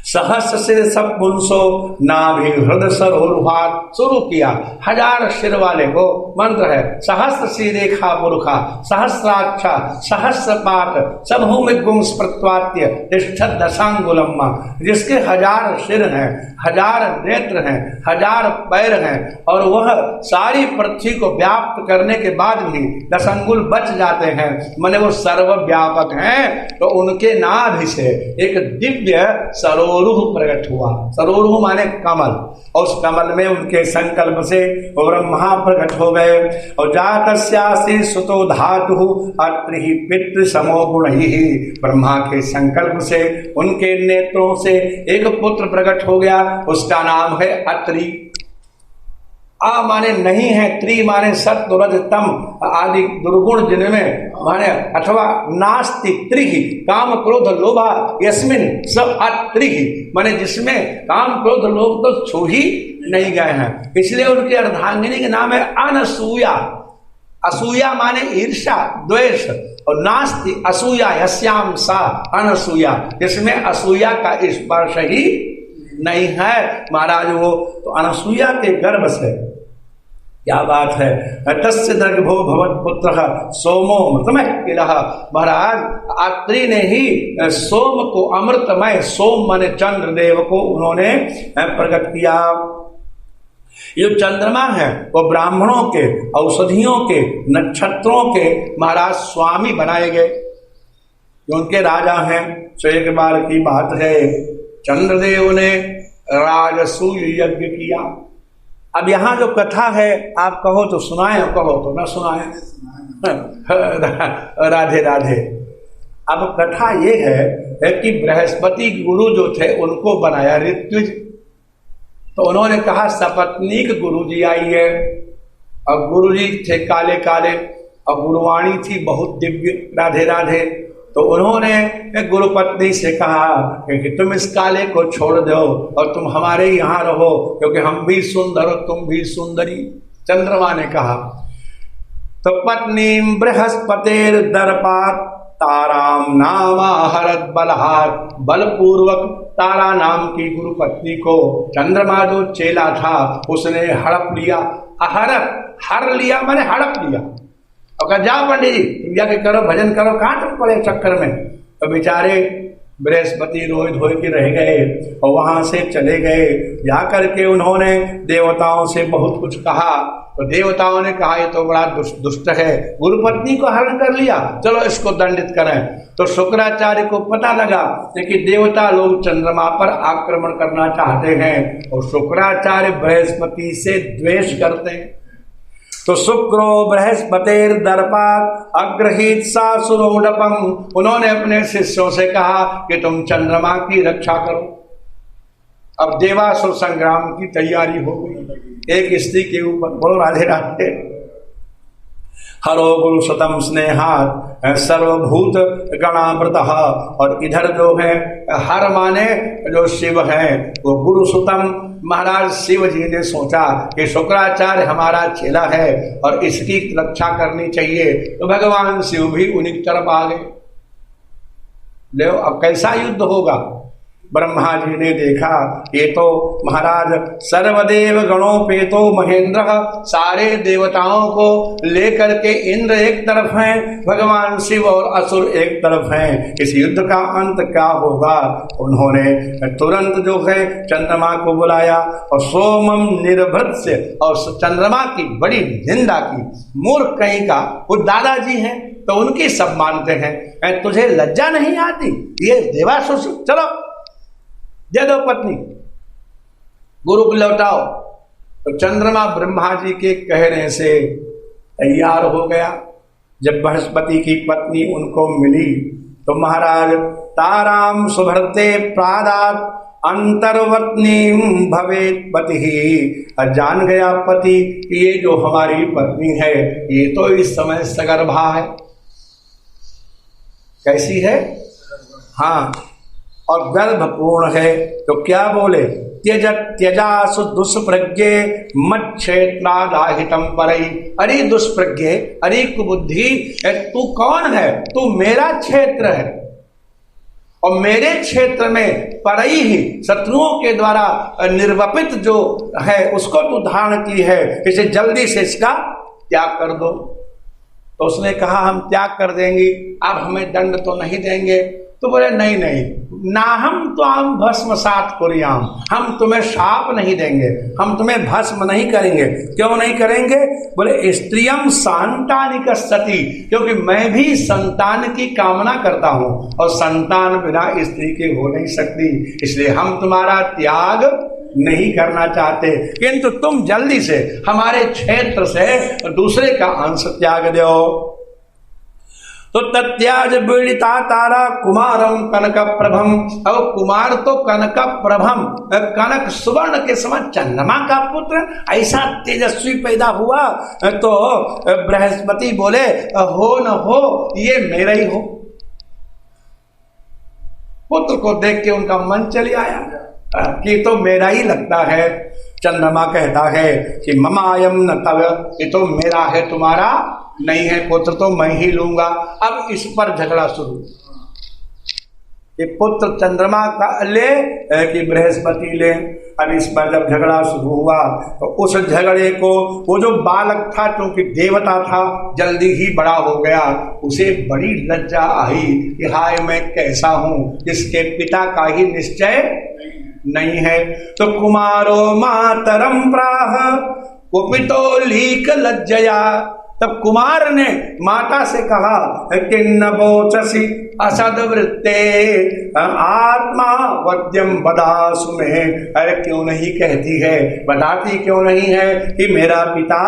सहस्र सिर सब पुंसो नाभि हृदय सरोरुहात। शुरू किया 1000 सिर वाले वो मंत्र है। सहस्र सिरेखा पुरुखा सहस्राक्षा सहस्रपात सबभूमि गुं स्प्रत्वात्य तिष्ठत दशांगुलम्मा। जिसके 1000 सिर हैं, 1000 नेत्र हैं, 1000 पैर हैं, और वह सारी पृथ्वी को व्याप्त करने के बाद भी 10 अंगुल बच जाते हैं, माने वो सर्वव्यापक हैं। तो उनके नाभि से एक दिव्य सरोरुह प्रकट हुआ। सरोरुह माने कमल, और उस कमल में उनके संकल्प से वो ब्रह्मा प्रकट हो गए। और जातस्यासि सुतो धातु अत्रि ही पितृ समो गुण ही। ब्रह्मा के संकल्प से उनके नेत्रों से एक पुत्र प्रकट हो गया, उसका नाम है अत्रि। आ माने नहीं है, त्रि माने सत्व रज तम आदि दुर्गुण जिनमें माने, अथवा नास्ति त्रिहि काम क्रोध लोभा यस्मिन सब अत्रिहि माने जिसमें काम क्रोध लोभ तो छू ही नहीं गए हैं। इसलिए उनकी अर्धांगिनी के नाम है अनसूया। असूया माने ईर्षा द्वेष, और नास्ति असूया यस्याम सा अनसूया, जिसमें असूया का स्पर्श ही नहीं है महाराज। वो तो अनसूया के गर्भ से, क्या बात है, तस्य दर्भो भवत पुत्र सोमो मृतमय किलः। महाराज अत्रि ने ही सोम को अमृतमय, सोम माने चंद्रदेव को उन्होंने प्रकट किया। ये चंद्रमा है वो ब्राह्मणों के, औषधियों के, नक्षत्रों के महाराज स्वामी बनाए गए, उनके राजा हैं। तो एक बार की बात है, चंद्रदेव ने राजसूय यज्ञ किया। अब यहाँ जो कथा है आप कहो तो सुनाए, कहो तो न सुनाए। राधे राधे। अब कथा ये है कि बृहस्पति गुरु जो थे उनको बनाया ऋत्विज, तो उन्होंने कहा सपत्नीक गुरु जी आइए। और गुरु जी थे काले काले, और गुरुवाणी थी बहुत दिव्य, राधे राधे। तो उन्होंने गुरुपत्नी से कहा कि तुम इस काले को छोड़ दो और तुम हमारे यहाँ रहो, क्योंकि हम भी सुंदर और तुम भी सुंदरी। चंद्रमा ने कहा तो पत्नी बृहस्पतिर दर्पात ताराम नामा हरत बलहात। बलपूर्वक तारा नाम की गुरु पत्नी को चंद्रमा जो चेला था उसने हड़प लिया, अहरत, हर लिया मैंने हड़प लिया और कहा जा पंडित जी तुम जाके करो भजन करो, कहाँ तुम पड़े चक्कर में। तो बेचारे बृहस्पति रोए धोए के रह गए और वहां से चले गए। जाकर के उन्होंने देवताओं से बहुत कुछ कहा, तो देवताओं ने कहा ये तो बड़ा दुष्ट है, गुरुपत्नी को हरण कर लिया, चलो इसको दंडित करें। तो शुक्राचार्य को पता लगा कि देवता लोग चंद्रमा पर आक्रमण करना चाहते हैं और शुक्राचार्य बृहस्पति से द्वेष करते हैं। तो शुक्रो बृहस्पतिर दर्पात अग्रहीत सासुरोडपम, उन्होंने अपने शिष्यों से कहा कि तुम चंद्रमा की रक्षा करो। अब देवासुर संग्राम की तैयारी हो गई। एक स्त्री के ऊपर, बोलो राधे राधे, हरो गुरु सतम स्नेहात सर्वभूत गणामृत, और इधर जो है हर माने जो शिव है वो गुरु सुतम, महाराज शिव जी ने सोचा कि शुक्राचार्य हमारा चेला है और इसकी रक्षा करनी चाहिए, तो भगवान शिव भी उन्हीं की तरफ आ गए। ले अब कैसा युद्ध होगा। ब्रह्मा जी ने देखा ये तो महाराज सर्वदेव गणोपेतो महेंद्र, सारे देवताओं को लेकर के इंद्र एक तरफ हैं, भगवान शिव और असुर एक तरफ हैं, इस युद्ध का अंत क्या होगा। उन्होंने तुरंत जो है चंद्रमा को बुलाया और सोमम निर्भृत्य, और चंद्रमा की बड़ी निंदा की। मूर्ख कहीं का, वो दादाजी हैं तो उनकी सब मानते हैं, तुझे लज्जा नहीं आती, ये देवासुर, चलो दे दो पत्नी, गुरु को लौटाओ। तो चंद्रमा ब्रह्मा जी के कहने से तैयार हो गया। जब बृहस्पति की पत्नी उनको मिली तो महाराज ताराम सुभृते प्रादात अंतर्वत्नी भवेत पति, जान गया पति ये जो हमारी पत्नी है ये तो इस समय सगर्भा है। कैसी है? हाँ, और गर्भपूर्ण है। तो क्या बोले, त्यजासु दुष्प्रज्ञे मच्छेत्रादाहितम परई, अरे दुष्प्रज्ञे, अरे कुबुद्धि, तू कौन है? तू मेरा क्षेत्र है और मेरे क्षेत्र में परई ही शत्रुओं के द्वारा निर्वपित जो है उसको तू धारण की है, इसे जल्दी से इसका त्याग कर दो। तो उसने कहा हम त्याग कर देंगे, अब हमें दंड तो नहीं देंगे। तो बोले नहीं नहीं, ना हम तो हम भस्मसात कुर्याम, हम तुम्हें शाप नहीं देंगे, हम तुम्हें भस्म नहीं करेंगे। क्यों नहीं करेंगे? बोले स्त्रियम संतानिक सती, क्योंकि मैं भी संतान की कामना करता हूं और संतान बिना स्त्री के हो नहीं सकती, इसलिए हम तुम्हारा त्याग नहीं करना चाहते, किंतु तुम जल्दी से हमारे क्षेत्र से दूसरे का अंश त्याग दो। तो तत्याज पीड़िता तारा कुमारम कनक प्रभम, अब कुमार तो कनक प्रभम, कनक सुवर्ण के समान चंद्रमा का पुत्र ऐसा तेजस्वी पैदा हुआ। तो बृहस्पति बोले हो न हो ये मेरा ही हो। पुत्र को देख के उनका मन चले आया कि तो मेरा ही लगता है। चंद्रमा कहता है कि ममायम न तव, ये तो मेरा है तुम्हारा नहीं है, पुत्र तो मैं ही लूंगा। अब इस पर झगड़ा शुरू कि पुत्र चंद्रमा का ले कि बृहस्पति ले। अब इस पर जब झगड़ा शुरू हुआ तो उस झगड़े को वो जो बालक था, क्योंकि देवता था, जल्दी ही बड़ा हो गया, उसे बड़ी लज्जा आई कि हाय मैं कैसा हूं, जिसके पिता का ही निश्चय नहीं है। तो कुमारो मातरम प्राह कुपितो लीक लज्जया, तब कुमार ने माता से कहा कि नवोचसी असदवृत्ते आत्मा वद्यम बदासु में, अरे क्यों नहीं कहती है, बताती क्यों नहीं है कि मेरा पिता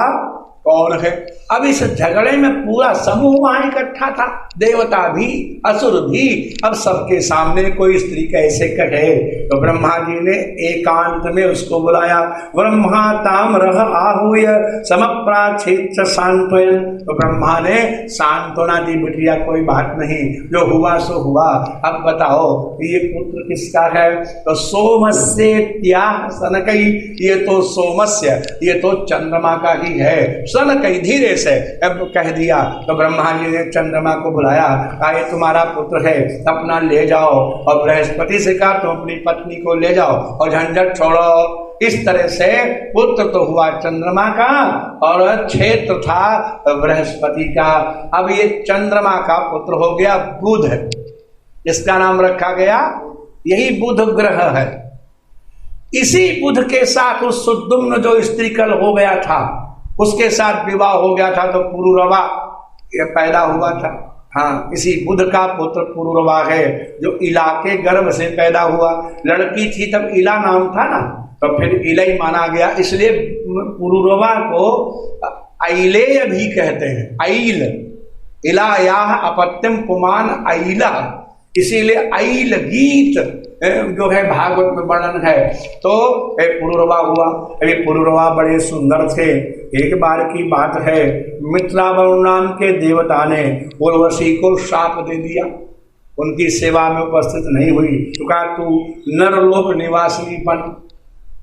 कौन है। अब इस झगड़े में पूरा समूह वहां इकट्ठा था, देवता भी असुर भी। अब सबके सामने कोई स्त्री कैसे कहे, तो ब्रह्मा जी ने एकांत में उसको बुलाया। ब्रह्मा ताम रह आहूय समप्राचित सांत्वयन, तो ब्रह्मा ने सांत्वना दी, बिटिया कोई बात नहीं, जो हुआ सो हुआ, अब बताओ ये पुत्र किसका है। तो सोमस्य त्याह सनकई, ये तो सोमस्य, ये तो चंद्रमा का ही है। सन कई धीरे से कह दिया। तो ब्रह्मा जी ने चंद्रमा को बुलाया, कहा ये तुम्हारा पुत्र है, अपना ले जाओ। और बृहस्पति से कहा तुम अपनी पत्नी को ले जाओ और झंझट छोड़ो। इस तरह से पुत्र तो हुआ चंद्रमा का और क्षेत्र था बृहस्पति का। अब ये चंद्रमा का पुत्र हो गया बुध, इसका नाम रखा गया, यही बुध ग्रह है। इसी बुध के साथ उस सुद्युम्न जो स्त्री कल हो गया था उसके साथ विवाह हो गया था, तो पुरुरवा ये पैदा हुआ था। हाँ, इसी बुध का पुत्र पुरुरवा है जो इला के गर्भ से पैदा हुआ। लड़की थी तब इला नाम था ना, तो फिर इलई माना गया, इसलिए पुरुरवा को ऐलेय भी कहते हैं। ऐल इला या अपत्यम पुमान ऐला, इसीलिए ऐल गीत जो है भागवत में वर्णन है। तो पुरुरवा हुआ। अरे पुरुरवा बड़े सुंदर थे। एक बार की बात है, मित्रावरुण नाम के देवता ने उर्वशी को शाप दे दिया, उनकी सेवा में उपस्थित नहीं हुई। तो कहा तू नरलोक निवासिनी बन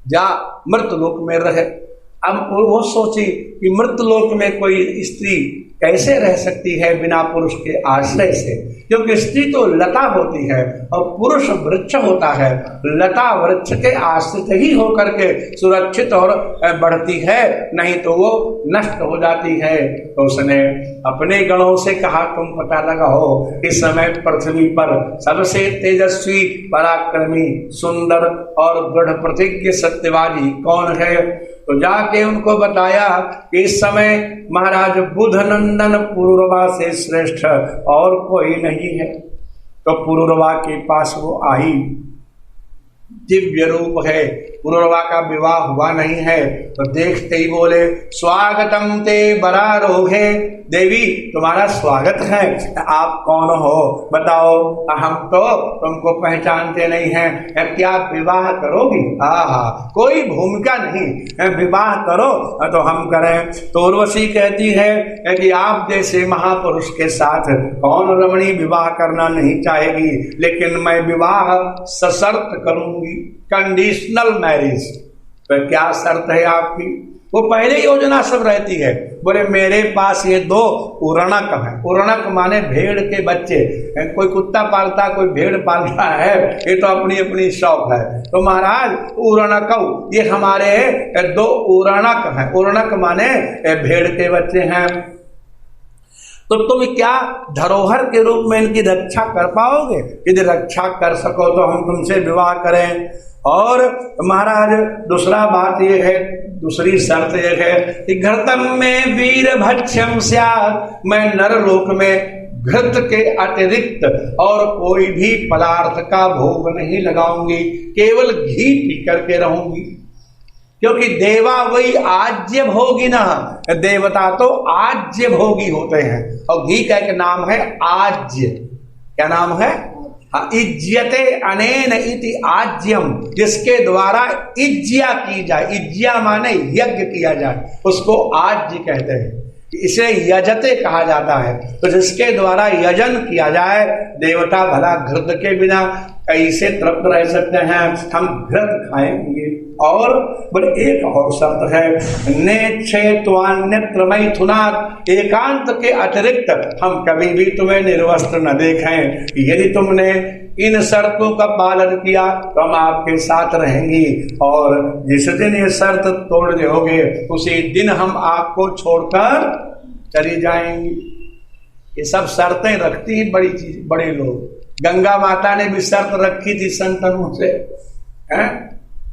जा, मृतलोक में रहे। अब वो सोची कि मृतलोक में कोई स्त्री कैसे रह सकती है बिना पुरुष के आश्रय से, क्योंकि स्त्री तो लता होती है और पुरुष वृक्ष होता है। लता वृक्ष के आश्रित ही होकर के सुरक्षित और बढ़ती है, नहीं तो वो नष्ट हो जाती है। तो उसने अपने गणों से कहा तुम पता लगाओ इस समय पृथ्वी पर सबसे तेजस्वी, पराक्रमी, सुंदर और दृढ़ प्रतिज्ञ सत्यवादी कौन है। तो जाके उनको बताया कि इस समय महाराज बुध नंदन पुरुरवा से श्रेष्ठ और कोई नहीं है। तो पुरुरवा के पास वो आई, दिव्य रूप है, पुरुरवा का विवाह हुआ नहीं है। तो देखते ही बोले स्वागतम ते बरारोहे, देवी तुम्हारा स्वागत है, आप कौन हो बताओ, हम तो तुमको पहचानते नहीं हैं, क्या विवाह करोगी। कोई भूमिका नहीं, विवाह करो तो हम करें। तो उर्वशी कहती है कि आप जैसे महापुरुष के साथ कौन रमणी विवाह करना नहीं चाहेगी, लेकिन मैं विवाह सशर्त करूंगी, कंडीशनल मैरिज। तो क्या शर्त है आपकी। वो पहले योजना सब रहती है। बोले मेरे पास ये 2 उरणक है। उरणक माने भेड़ के बच्चे, कोई कुत्ता पालता कोई भेड़ पालता है, ये तो अपनी अपनी शौक है। तो महाराज उरणक ये हमारे 2 उरणक हैं। उरणक माने भेड़ के बच्चे हैं। तो तुम क्या धरोहर के रूप में इनकी रक्षा कर पाओगे। यदि रक्षा कर सको तो हम तुमसे विवाह करें। और महाराज दूसरा बात यह है, दूसरी शर्त यह है कि घृतम में वीर भक्ष्यम स्यात्, मैं नरलोक में घृत के अतिरिक्त और कोई भी पदार्थ का भोग नहीं लगाऊंगी, केवल घी पी करके रहूंगी। क्योंकि देवा वही आज्य भोगी ना, देवता तो आज्य भोगी होते हैं। और घी का एक नाम है आज्य। क्या नाम है। इज्यते अनेन इति आज्यम, जिसके द्वारा इज्या की जाए, इज्या माने यज्ञ किया जाए, उसको आज्य कहते हैं। इसे यजते कहा जाता है। तो जिसके द्वारा यजन किया जाए, देवता भला घृत के बिना कैसे तृप्त रह सकते हैं, हम घृत खाएंगे। और बोले एक और शर्त है, नेच्छेत्वान्यत्र मैथुनात्, एकांत के अतिरिक्त हम कभी भी तुम्हें निर्वस्त्र न देखें। यदि तुमने इन शर्तों का पालन किया तो हम आपके साथ रहेंगी, और जिस दिन ये शर्त तोड़ दोगे उसी दिन हम आपको छोड़कर चली जाएंगी। ये सब शर्तें रखती ही बड़ी चीज, बड़े लोग। गंगा माता ने भी शर्त रखी थी संतनों से,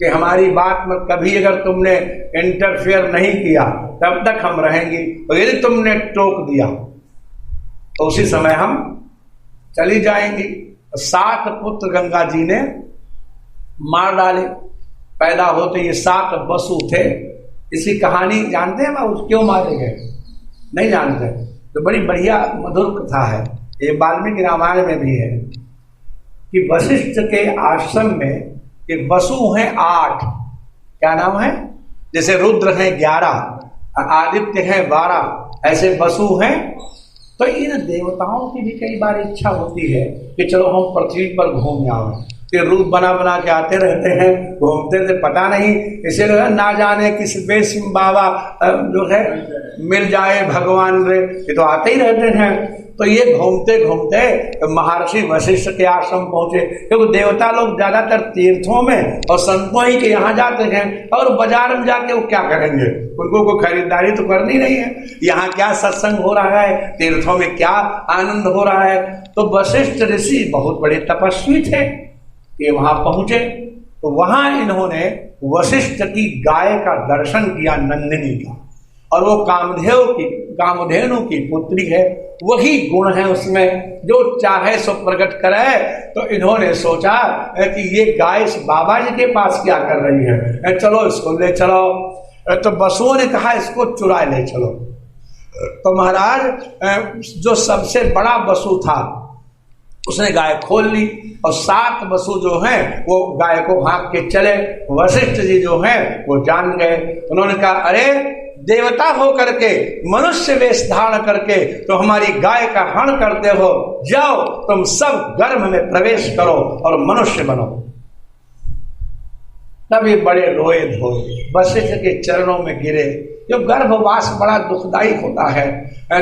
कि हमारी बात में कभी अगर तुमने इंटरफेयर नहीं किया तब तक हम रहेंगी, और यदि तुमने टोक दिया तो उसी समय हम चली जाएंगी। 7 पुत्र गंगा जी ने मार डाले। पैदा होते ये 7 बसु थे। इसकी कहानी जानते हैं बाबू, क्यों मारे गए? नहीं जानते। तो बड़ी बढ़िया मधुर कथा है, ये वाल्मीकि रामायण में भी है कि वशिष्ठ के आश्रम में ये वसु हैं 8। क्या नाम है? जैसे रुद्र हैं 11, आदित्य हैं 12, ऐसे वसु हैं। तो इन देवताओं की भी कई बार इच्छा होती है कि चलो हम पृथ्वी पर घूम आए, के रूप बना बना के आते रहते हैं, घूमते थे, पता नहीं इसीलिए ना जाने किस बेस में बाबा जो है मिल जाए भगवान रे, ये तो आते ही रहते हैं। तो ये घूमते घूमते महर्षि वशिष्ठ के आश्रम पहुंचे, क्योंकि देवता लोग ज्यादातर तीर्थों में और संतों ही के यहाँ जाते हैं, और बाजार में जाके वो क्या करेंगे, उनको कोई खरीदारी तो करनी नहीं है। यहाँ क्या सत्संग हो रहा है, तीर्थों में क्या आनंद हो रहा है। तो वशिष्ठ ऋषि बहुत बड़े तपस्वी थे, ये वहां पहुंचे तो वहां इन्होंने वशिष्ठ की गाय का दर्शन किया, नंदिनी का, और वो कामधेनु की पुत्री है, वही गुण है उसमें, जो चाहे सो प्रकट करे। तो इन्होंने सोचा कि ये गाय इस बाबा जी के पास क्या कर रही है, चलो इसको ले चलो। तो बसुओं ने कहा इसको चुरा ले चलो। तो महाराज जो सबसे बड़ा बसु था उसने गाय खोल ली, और 7 बसु जो हैं वो गाय को भाग के चले। वशिष्ठ जी जो हैं वो जान गए, उन्होंने कहा अरे देवता हो करके मनुष्य वेश धारण करके तो हमारी गाय का हरण करते हो, जाओ तुम सब गर्भ में प्रवेश करो और मनुष्य बनो। तभी बड़े रोए धोए वशिष्ठ के चरणों में गिरे। जो गर्भवास बड़ा दुखदायी होता है,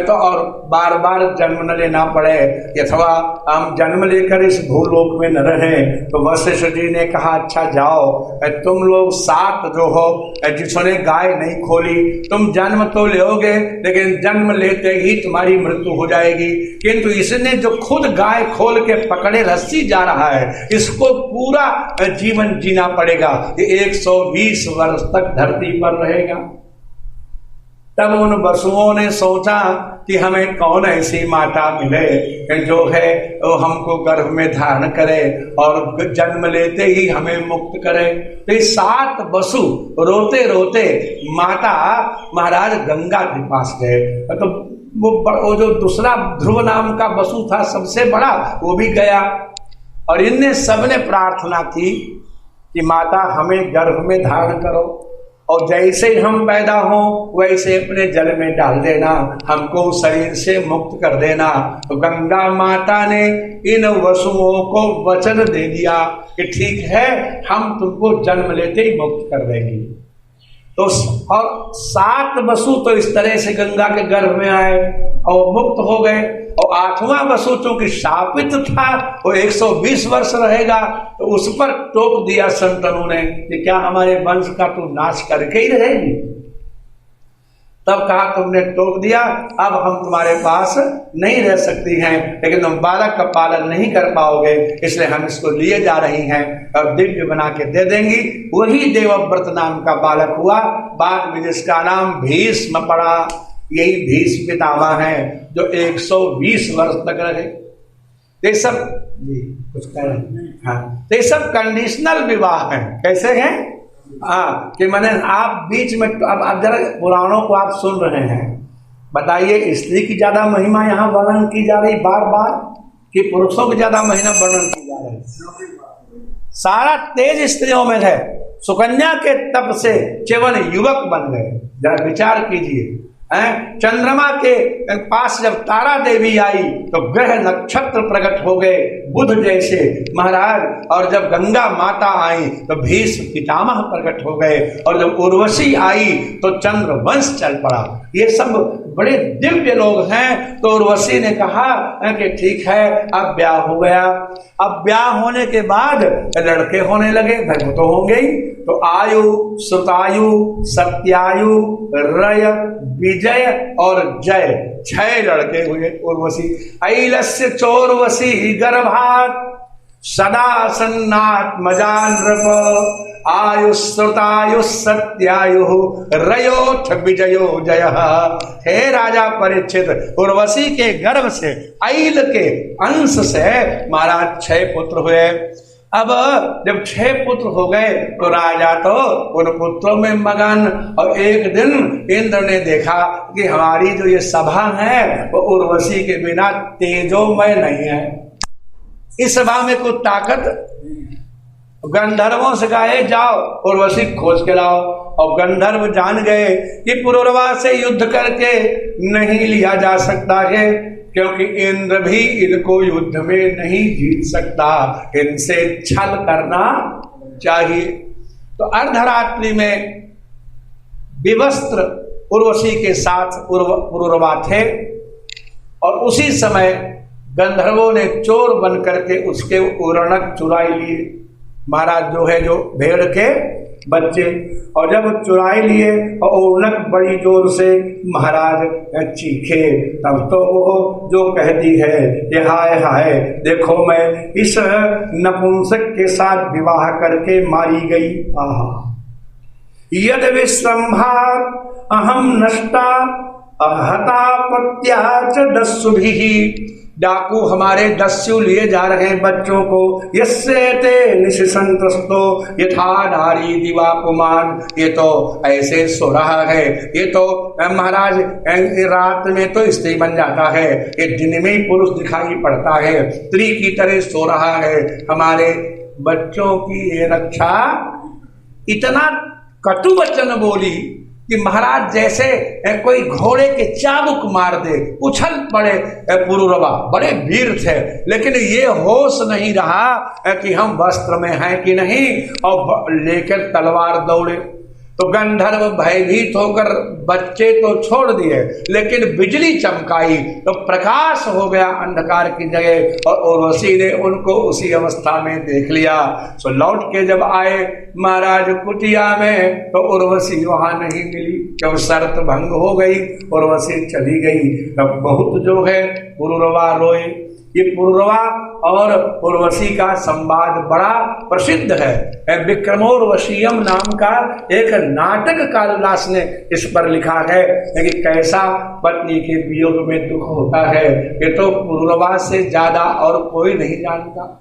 तो और बार बार जन्म न लेना पड़े, अथवा हम जन्म लेकर इस भूलोक में न रहे। तो वशिष्ठ जी ने कहा अच्छा जाओ, तुम लोग 7 जो हो जिसने गाय नहीं खोली, तुम जन्म तो लोगे लेकिन जन्म लेते ही तुम्हारी मृत्यु हो जाएगी। किंतु इसने जो खुद गाय खोल के पकड़े रस्सी जा रहा है, इसको पूरा जीवन जीना पड़ेगा, ये 120 वर्ष तक धरती पर रहेगा। तब उन बसुओं ने सोचा कि हमें कौन ऐसी माता मिले जो है वो हमको गर्भ में धारण करे और जन्म लेते ही हमें मुक्त करे। तो ये 7 बसु रोते रोते माता महाराज गंगा के पास गए। तो वो जो दूसरा ध्रुव नाम का बसु था सबसे बड़ा, वो भी गया, और इनने सबने प्रार्थना की कि माता हमें गर्भ में धारण करो, और जैसे ही हम पैदा हों वैसे अपने जल में डाल देना, हमको शरीर से मुक्त कर देना। तो गंगा माता ने इन वसुओं को वचन दे दिया कि ठीक है, हम तुमको जन्म लेते ही मुक्त कर देंगे। तो और 7 वसु तो इस तरह से गंगा के गर्भ में आए और मुक्त हो गए, और 8वां वसु चूंकि शापित था वो 120 वर्ष रहेगा, तो उस पर टोक दिया संतनों ने कि क्या हमारे वंश का तू नाश करके ही रहेगी। तब कहा तुमने टोक दिया, अब हम तुम्हारे पास नहीं रह सकती हैं, लेकिन तुम बालक का पालन नहीं कर पाओगे, इसलिए हम इसको लिए जा रही हैं और दिव्य बना के दे देंगी। वही देवव्रत नाम का बालक हुआ, बाद में जिसका नाम भीष्म पड़ा। यही भीष्म पितामह है जो 120 वर्ष तक रहे। ये सब कुछ कह रहे हैं, हाँ, ये सब कंडीशनल विवाह है। कैसे हैं? हाँ, कि मैंने आप बीच में अब जरा पुराणों को आप सुन रहे हैं, बताइए स्त्री की ज्यादा महिमा यहाँ वर्णन की जा रही बार बार कि पुरुषों की ज्यादा महिमा वर्णन की जा रही? सारा तेज स्त्रियों में है। सुकन्या के तप से केवल युवक बन गए। जरा विचार कीजिए, चंद्रमा के पास जब तारा देवी आई तो ग्रह नक्षत्र प्रकट हो गए बुध जैसे महाराज, और जब गंगा माता आई तो भीष्म पितामह प्रकट हो गए, और जब उर्वशी आई तो चंद्र वंश चल पड़ा। ये सब बड़े दिव्य लोग हैं। तो उर्वशी ने कहा कि ठीक है, अब ब्याह हो गया। अब ब्याह होने के बाद लड़के होने लगे, घर तो होंगे ही। तो आयु, सुतायु, सत्यायु, रय, विजय और जय, 6 लड़के हुए उर्वशी। ऐलस्य चोर्वशी गर्भात् सदा सन्नात्मजा नृप, आयुश्रुतायु सत्यायु रयोथ विजयो जय। हे राजा परीक्षित, उर्वशी के गर्भ से ऐल के अंश से महाराज 6 पुत्र हुए। अब जब 6 पुत्र हो गए तो राजा तो उन पुत्रों में मगन, और एक दिन इंद्र ने देखा कि हमारी जो ये सभा है वो उर्वशी के बिना तेजोमय नहीं है, इस सभा में कुछ ताकत। गंधर्वों से कहे जाओ उर्वशी खोज के लाओ, और गंधर्व जान गए कि पुरुरवा से युद्ध करके नहीं लिया जा सकता है, क्योंकि इंद्र भी इनको युद्ध में नहीं जीत सकता, इनसे छल करना चाहिए। तो अर्धरात्रि में विवस्त्र उर्वशी के साथ पुरुरवा थे और उसी समय गंधर्वों ने चोर बन करके उसके उरणक चुराई लिए, महाराज जो है जो भेड़ के बच्चे, और जब चुराई लिए और उरणक बड़ी जोर से महाराज चीखे, तब तो वो जो कहती है कि हाय हाय देखो मैं इस नपुंसक के साथ विवाह करके मारी गई। आहा, यद विश्रम्भात् अहम नष्टा अहता पत्याच दस्युभिः, डाकू हमारे दस्यु लिए जा रहे हैं बच्चों को, यस्से ते निशिसंत्रस्तो यथा नारी दिवापुमान, ये तो ऐसे सो रहा है, ये तो महाराज रात में तो स्त्री बन जाता है, ये दिन में ही पुरुष दिखाई पड़ता है, स्त्री की तरह सो रहा है, हमारे बच्चों की ये रक्षा। इतना कटु वचन बोली कि महाराज जैसे कोई घोड़े के चाबुक मार दे, उछल पड़े पुरुरवा। बड़े वीर थे, लेकिन ये होश नहीं रहा कि हम वस्त्र में हैं कि नहीं, और लेकर तलवार दौड़े। तो गंधर्व भयभीत होकर बच्चे तो छोड़ दिए, लेकिन बिजली चमकाई तो प्रकाश हो गया अंधकार की जगह, और उर्वशी ने उनको उसी अवस्था में देख लिया। सो लौट के जब आए महाराज कुटिया में, तो उर्वशी वहां नहीं मिली, जब शर्त भंग हो गई, उर्वशी चली गई। तब बहुत जो है पुरुरवा रोए। ये पुरुरवा और उर्वशी का संवाद बड़ा प्रसिद्ध है। विक्रमोर्वशीयम नाम का एक नाटक कालिदास ने इस पर लिखा है कि कैसा पत्नी के वियोग में दुख होता है, ये तो पुरुरवा से ज्यादा और कोई नहीं जानता।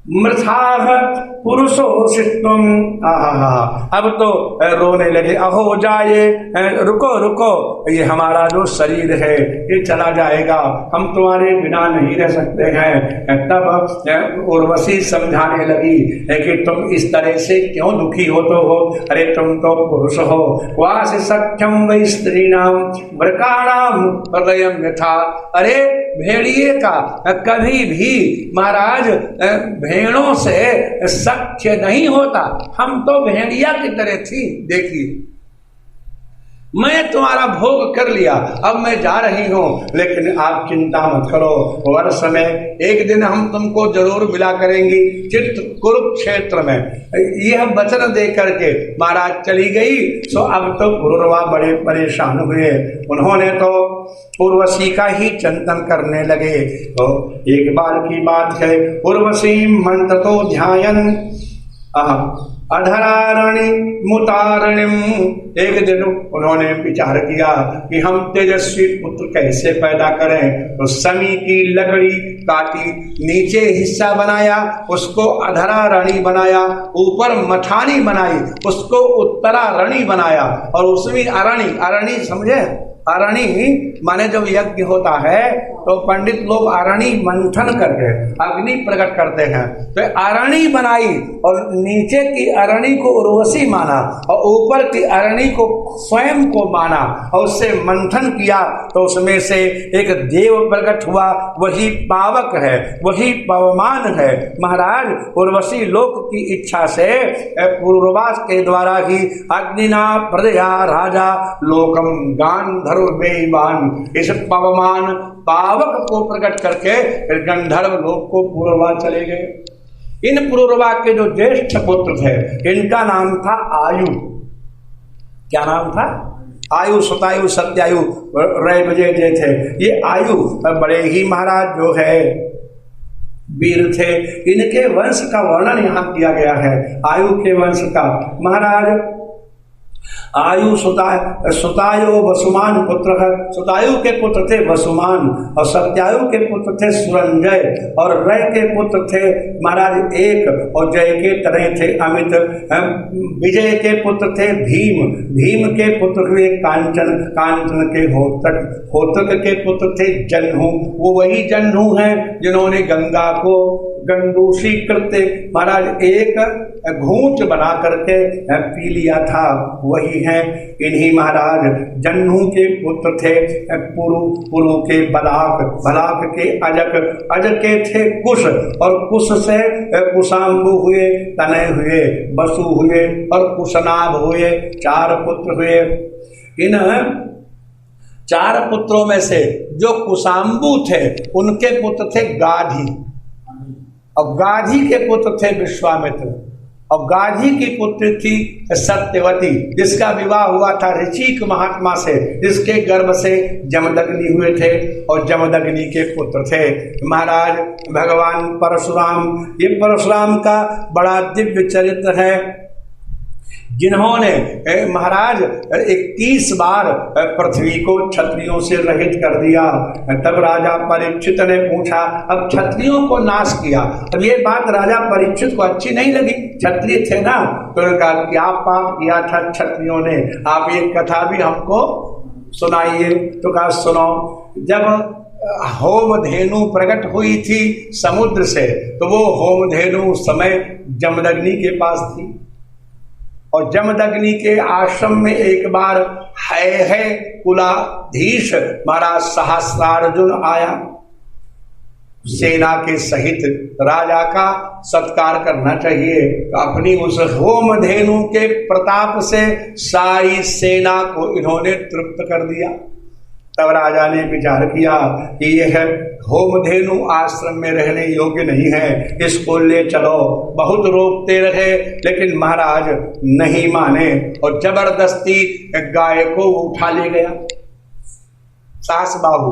मृथाः पुरुषोषित्वम्, अब तो रोने लगे। अहो जाए, रुको रुको, ये हमारा जो शरीर है ये चला जाएगा, हम तुम्हारे बिना नहीं रह सकते हैं। तब उर्वशी समझाने लगी कि तुम इस तरह से क्यों दुखी होते हो, अरे तुम तो पुरुष हो। वास सख्यम वै स्त्रीणाम वृकाणाम हृदयम यथा, अरे भेड़िए का कभी भी महाराज भेड़ों से सख्य नहीं होता, हम तो भेड़िया की तरह थी। देखिए मैं तुम्हारा भोग कर लिया, अब मैं जा रही हूं, लेकिन आप चिंता मत करो, वर्ष में एक दिन हम तुमको जरूर मिला करेंगी चित्र कुरुक्षेत्र में। यह वचन दे करके महाराज चली गई। सो अब तो पुरुरवा बड़े परेशान हुए, उन्होंने तो उर्वशी का ही चिंतन करने लगे। तो एक बार की बात है, उर्वशी मंत्र तो ध्यान अधरारणी मुतारणिम, एक दिन उन्होंने विचार किया कि हम तेजस्वी पुत्र कैसे पैदा करें। तो समी की लकड़ी काटी, नीचे हिस्सा बनाया, उसको अधरारणी बनाया, ऊपर मठानी बनाई, उसको उत्तरारणी बनाया, और उसमें अरणी समझे, अरणी माने जब यज्ञ होता है तो पंडित लोग अरणी मंथन करके अग्नि प्रकट करते हैं। तो अरणी बनाई और नीचे की अरणी को उर्वशी माना और ऊपर की अरणी को स्वयं को माना और उससे मंथन किया, तो उसमें से एक देव प्रकट हुआ, वही पावक है, वही पवमान है। महाराज उर्वशी लोक की इच्छा से पूर्ववास के द्वारा ही अग्निना प्रदया राजा लोकम गांधर्व बेईमान, इस पवमान पावक को प्रकट करके फिर गंधर्व लोक को पूर्ववा चले गए। इन पूर्ववा के जो ज्येष्ठ पुत्र थे, इनका नाम था आयु। क्या नाम था? आयु, सुतायु, सत्यायु, रैवजय जे थे। ये आयु बड़े ही महाराज जो है वीर थे। इनके वंश का वर्णन यहाँ किया गया है। आयु के वंश का महाराज आयु सुतायु वसुमान पुत्र है। सुतायु के पुत्र थे वसुमान और सत्यायु के पुत्र थे सुरंजय और रय के पुत्र थे महाराज एक और जय के तरह थे अमित। विजय के पुत्र थे भीम, भीम के पुत्र हुए कांचन, कांचन के होतक, होतक के पुत्र थे जन्हू, वो वही जन्हू हैं जिन्होंने गंगा को गंडूसी कृत्य महाराज एक घूंट बना करके पी लिया था, वही हैं। इन्हीं महाराज जन्नू के पुत्र थे पुरु, पुरु के बलाक, बलाक के अजक, अजक के थे कुश, और कुश से कुशाम्बु हुए, तनय हुए, बसु हुए और कुशनाभ हुए। 4 पुत्र हुए। इन 4 पुत्रों में से जो कुशाम्बु थे उनके पुत्र थे गाधी, और गाधी के पुत्र थे विश्वामित्र, और गाधी की पुत्री थी सत्यवती, जिसका विवाह हुआ था ऋचिक महात्मा से, जिसके गर्भ से जमदग्नि हुए थे, और जमदग्नि के पुत्र थे महाराज भगवान परशुराम। ये परशुराम का बड़ा दिव्य चरित्र है, जिन्होंने महाराज 21 बार पृथ्वी को क्षत्रियों से रहित कर दिया। तब राजा परीक्षित ने पूछा, अब क्षत्रियों को नाश किया, अब ये बात राजा परीक्षित को अच्छी नहीं लगी, क्षत्रिय थे ना, तो उन्होंने कहा क्या पाप किया था क्षत्रियों ने, आप ये कथा भी हमको सुनाइए। तो कहा सुनो, जब होमधेनु प्रकट हुई थी समुद्र से, तो वो होमधेनु उस समय जमदग्नि के पास थी, और जमदग्नि के आश्रम में एक बार है कुलाधीश महाराज सहस्रार्जुन आया। सेना के सहित राजा का सत्कार करना चाहिए, अपनी उस होमधेनु के प्रताप से सारी सेना को इन्होंने तृप्त कर दिया। तब राजा ने विचार किया कि यह होमधेनु आश्रम में रहने योग्य नहीं है, इसको ले चलो। बहुत रोकते रहे, लेकिन महाराज नहीं माने, और जबरदस्ती गाय को उठा ले गया सास बाहु।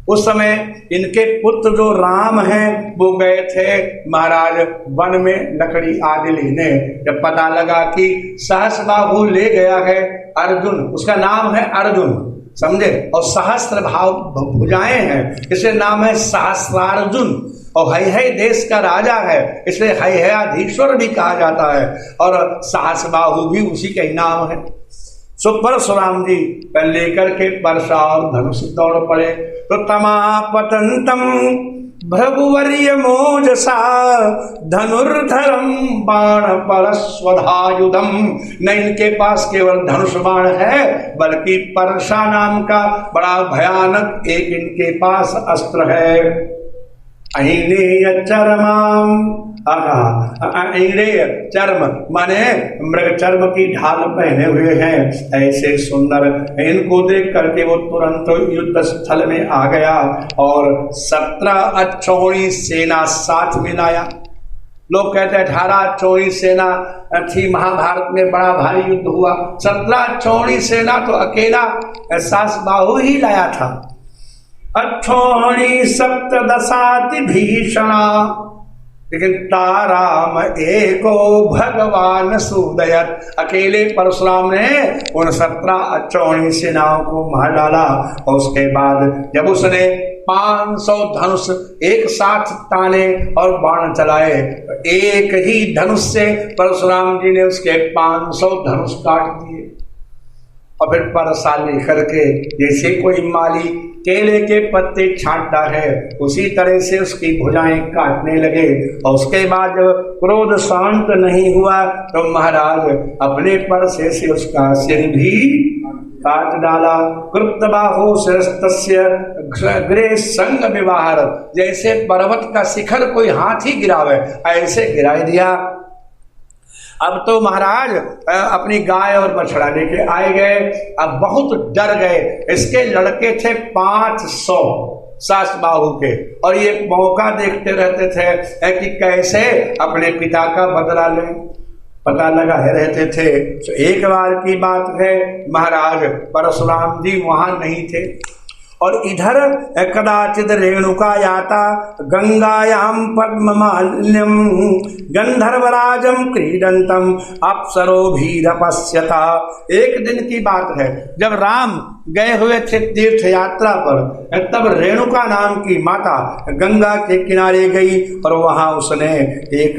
उस समय इनके पुत्र जो राम हैं वो गए थे महाराज वन में लकड़ी आदि लेने। जब पता लगा कि सहस बाहु ले गया है अर्जुन, उसका नाम है अर्जुन, समझे, और सहस्त्र भाव भुजाएं हैं, इसलिए नाम है सहस्रार्जुन, और है देश का राजा है, इसलिए हैयाधीश्वर भी कहा जाता है, और सहस बाहु भी उसी का ही नाम है। सो परशुराम जी लेकर के परशा और धनुष दौड़ पड़े। तो तमापतंतम भृगुवर्य मोजसा धनुर्धरम बाण परस्वधायुधम। न इनके पास केवल धनुष बाण है, बल्कि परशा नाम का बड़ा भयानक एक इनके पास अस्त्र है। अहिने चरमाम, चर्म माने मृग चर्म की ढाल पहने हुए हैं, ऐसे सुंदर। इनको देख करके वो तुरंत युद्ध स्थल में आ गया, और 17 अक्षौहिणी सेना साथ में लाया। लोग कहते हैं 18 अक्षौहिणी सेना थी, महाभारत में बड़ा भारी युद्ध हुआ। 17 अक्षौहिणी सेना तो अकेला सास बाहु ही लाया था। अक्षौहिणी सप्तदशाति भीषणा, लेकिन ताराम एको भगवान सुदयत। अकेले परशुराम ने उन 17 अक्षौहिणी सेनाओं को मार डाला, और उसके बाद जब उसने 500 धनुष एक साथ ताने और बाण चलाए, एक ही धनुष से परशुराम जी ने उसके 500 धनुष काट दिए। और फिर परसा लेकर के जैसे कोई माली केले के पत्ते छांटता है, उसी तरह से उसकी भुजाएं काटने लगे। और उसके बाद जब क्रोध शांत नहीं हुआ, तो महाराज अपने परसे से उसका सिर भी काट डाला। कृतबाहो शिरस्तस्य गृह संग विवाहर, जैसे पर्वत का शिखर कोई हाथी गिरावे, ऐसे गिरा दिया। अब तो महाराज अपनी गाय और बछड़ा लेके आए गए। अब बहुत डर गए, इसके लड़के थे 500 सास बाहु के, और ये मौका देखते रहते थे कि कैसे अपने पिता का बदला लें, पता लगाए रहते थे। तो एक बार की बात है, महाराज परशुराम जी वहां नहीं थे, और इधर कदाचित रेणुका याता गंगायाम पद्ममाल्यम गंधर्वराजम क्रीडंतम अप्सरोभिरपश्यता। एक दिन की बात है, जब राम गए हुए थे तीर्थ यात्रा पर, तब रेणुका नाम की माता गंगा के किनारे गई, और वहां उसने एक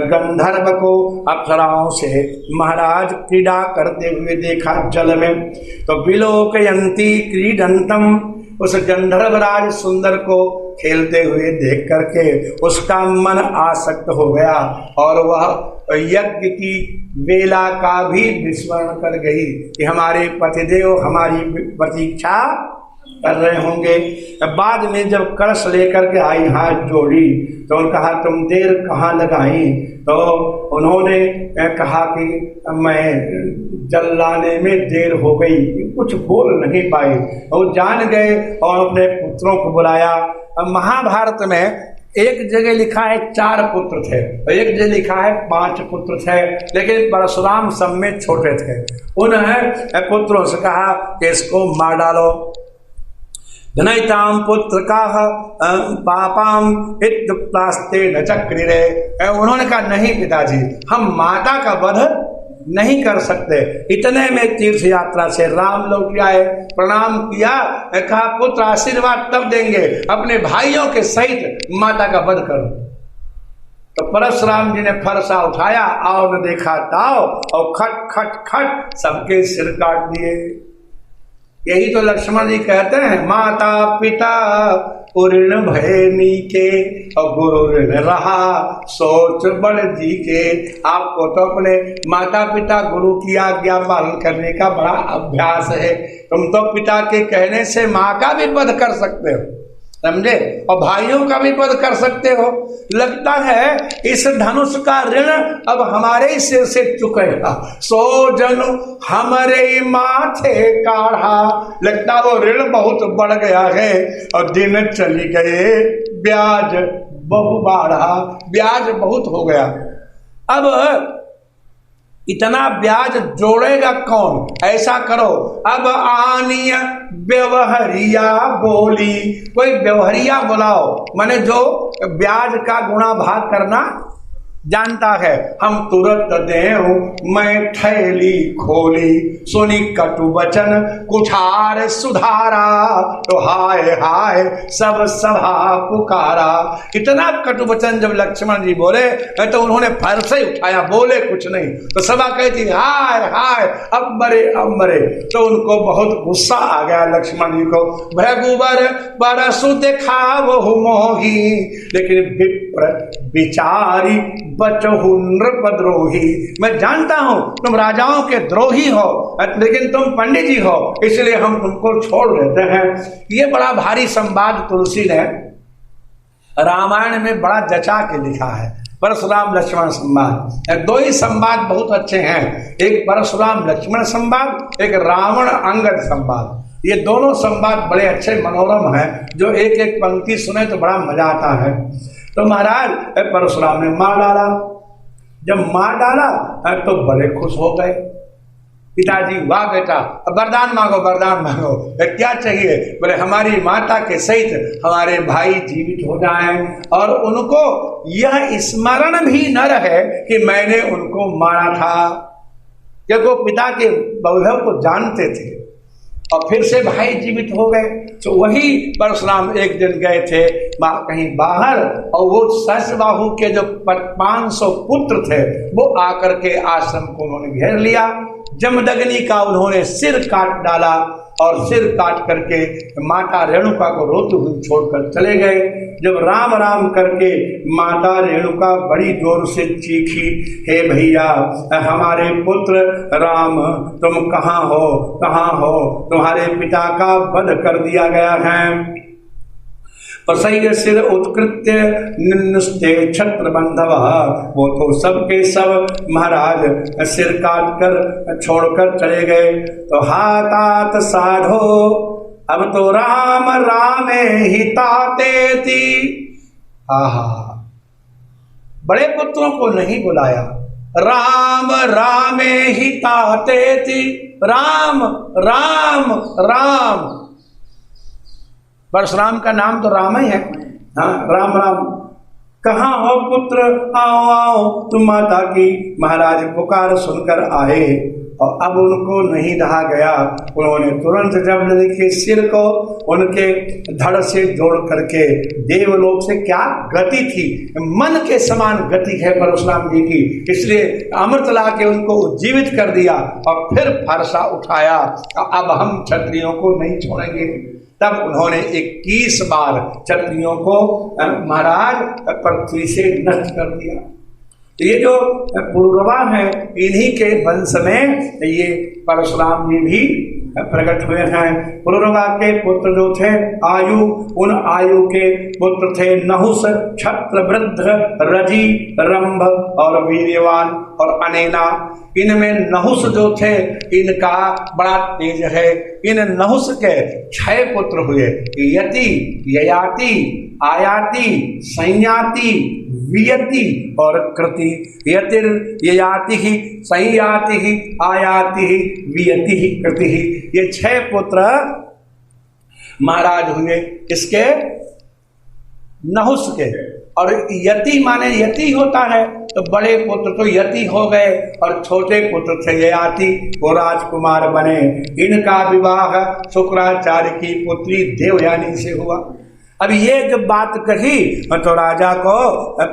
गंधर्व को अप्सराओं से महाराज क्रीड़ा करते हुए देखा जल में। तो विलोकयंती क्रीडंतम, उस गंधर्वराज सुंदर को खेलते हुए देख करके उसका मन आसक्त हो गया और वह यज्ञ की वेला का भी विस्मरण कर गई कि हमारे पतिदेव हमारी प्रतीक्षा कर रहे होंगे। बाद में जब कलश लेकर के आई, हाथ जोड़ी, तो उन्होंने कहा तुम देर कहाँ लगाई? तो उन्होंने कहा कि मैं जल लाने में देर हो गई, कुछ बोल नहीं पाए। वो जान गए और अपने पुत्रों को बुलाया। महाभारत में एक जगह लिखा है 4 पुत्र थे, एक जगह लिखा है 5 पुत्र थे, लेकिन परशुराम सब में छोटे थे। उन्हें पुत्रों से कहा कि इसको मार डालो। धनैताम पुत्र का पापाम इत्युक्तास्ते न चक्रिरे। उन्होंने कहा नहीं पिताजी, हम माता का वध नहीं कर सकते। इतने में तीर्थ यात्रा से राम लौट आए, प्रणाम किया, कहा पुत्र आशीर्वाद तब देंगे अपने भाइयों के सहित माता का वध करो। तो परशुराम जी ने फरसा उठाया, आओ न देखा ताओ, और खट खट खट सबके सिर काट दिए। यही तो लक्ष्मण जी कहते हैं, माता पिता ऋण भय नीके और गुरु ऋण रहा सोच बड़ जी के। आपको तो अपने माता पिता गुरु की आज्ञा पालन करने का बड़ा अभ्यास है। तुम तो पिता के कहने से माँ का भी वध कर सकते हो, समझे, और भाइयों का भी वध कर सकते हो। लगता है इस धनुष का ऋण अब हमारे ही सिर से चुकेगा। 100 जन हमारे माथे काढ़ा। लगता वो ऋण बहुत बढ़ गया है और दिन चली गए, ब्याज बहु बाढ़ा, ब्याज बहुत हो गया। अब इतना ब्याज जोड़ेगा कौन? ऐसा करो, अब आनिया व्यवहारिया बोली, कोई व्यवहारिया बुलाओ, माने जो ब्याज का गुणा भाग करना जानता है। हम तुरंत देव मैं थैली खोली, सुनी कटु वचन कुठार सुधारा, तो हाय हाय सब सभा पुकारा। इतना कटु वचन जब लक्ष्मण जी बोले तो उन्होंने फर से उठाया, बोले कुछ नहीं, तो सभा कहती हाय हाय अम्बरे अम्बरे। तो उनको बहुत गुस्सा आ गया लक्ष्मण जी को। भृगुवर बरसु देखा वो मोही, लेकिन विप्र विचारी बचहु नृपद्रोही। मैं जानता हूं तुम राजाओं के द्रोही हो, लेकिन तुम पंडित जी हो, इसलिए हम तुमको छोड़ देते हैं। ये बड़ा भारी संवाद तुलसी ने रामायण में बड़ा जचा के लिखा है, परशुराम लक्ष्मण संवाद। 2 ही संवाद बहुत अच्छे हैं, एक परशुराम लक्ष्मण संवाद, एक रावण अंगद संवाद। ये दोनों संवाद बड़े अच्छे मनोरम हैं, जो एक एक पंक्ति सुने तो बड़ा मजा आता है। तो महाराज परशुराम ने मार डाला। जब मार डाला तो बड़े खुश हो गए। पिताजी वाह बेटा, वरदान मांगो वरदान मांगो। क्या चाहिए? बोले हमारी माता के सहित हमारे भाई जीवित हो जाएं और उनको यह स्मरण भी न रहे कि मैंने उनको मारा था, क्योंकि वो पिता के वैभव को जानते थे। और फिर से भाई जीवित हो गए। तो वही परशुराम एक दिन गए थे कहीं बाहर, और वो सहस्रबाहु के जो 500 पुत्र थे वो आकर के आश्रम को उन्होंने घेर लिया। जमदग्नि का उन्होंने सिर काट डाला और सिर काट करके माता रेणुका को रोते हुए छोड़कर चले गए। जब राम राम करके माता रेणुका बड़ी जोर से चीखी, हे भैया हमारे पुत्र राम तुम कहाँ हो, कहाँ हो? तुम्हारे पिता का वध कर दिया गया है। प्रसह्य सिर उत्कृत्य निन्नुस्ते छत्र बंधवा। वो तो सबके सब महाराज सिर काट कर छोड़कर चले गए। तो हातात साधो अब तो राम रामे ही ताते थी। आहा, बड़े पुत्रों को नहीं बुलाया, राम रामे ही ताते थी। राम राम राम, परशुराम का नाम तो राम ही है। हाँ, राम राम। कहाँ हो पुत्र, आओ आओ। तुम माता की महाराज पुकार सुनकर आए और अब उनको नहीं रहा गया। उन्होंने तुरंत जब देखे सिर को उनके धड़ से जोड़ करके, देवलोक से क्या गति थी, मन के समान गति है परशुराम जी की, इसलिए अमृत ला के उनको जीवित कर दिया और फिर फरसा उठाया। अब हम क्षत्रियों को नहीं छोड़ेंगे। तब उन्होंने 21 बार क्षत्रियों को महाराज पृथ्वी से नष्ट कर दिया। तो ये जो पुरुरवा है, इन्हीं के वंश में ये परशुराम जी भी प्रकट हुए हैं। पुरुरवा के पुत्र जो थे आयु, उन आयु के पुत्र थे नहुस, क्षत्र, वृद्ध, रजी, रंभ और वीर्यवान और अनेना। इनमें नहुस जो थे इनका बड़ा तेज है। इन नहुस के 6 पुत्र हुए, यति, ययाति, आयाति, संयाति, वियति और कृति। यतिर, ययाति, संयाति, आयाति, वियति, कृति, ये 6 पुत्र महाराज हुए इसके नहुस के। और यति माने यति होता है, तो बड़े पुत्र तो यति हो गए और छोटे पुत्र थे ययाति, वो राजकुमार बने। इनका विवाह शुक्राचार्य की पुत्री देवयानी से हुआ। अब ये जब बात कही तो राजा को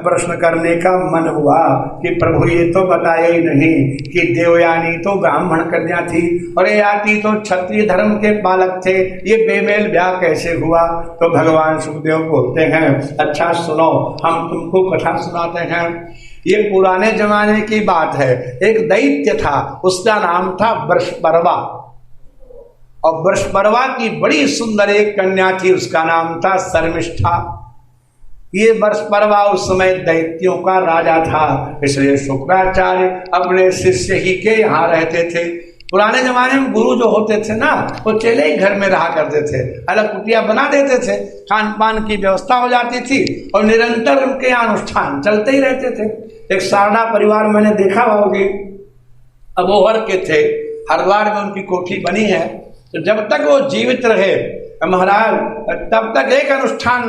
प्रश्न करने का मन हुआ कि प्रभु ये तो बताया ही नहीं कि देवयानी तो ब्राह्मण कन्या थी और ययाति तो क्षत्रिय धर्म के बालक थे, ये बेमेल ब्याह कैसे हुआ। तो भगवान सुखदेव बोलते हैं, अच्छा सुनो, हम तुमको कथा सुनाते हैं। ये पुराने जमाने की बात है। एक दैत्य था, उसका नाम था वृषपर्वा, और वृषपर्वा की बड़ी सुंदर एक कन्या थी, उसका नाम था शर्मिष्ठा। ये वृषपर्वा उस समय दैत्यों का राजा था, इसलिए शुक्राचार्य अपने शिष्य ही के यहाँ रहते थे। पुराने जमाने में गुरु जो होते थे ना, वो चेले ही घर में रहा करते थे, अलग कुटिया बना देते थे, खान पान की व्यवस्था हो जाती थी और निरंतर उनके अनुष्ठान चलते ही रहते थे। एक शारदा परिवार मैंने देखा होगी, अबोहर के थे, हरिद्वार में उनकी कोठी बनी है। तो जब तक वो जीवित रहे महाराज, तब तक एक अनुष्ठान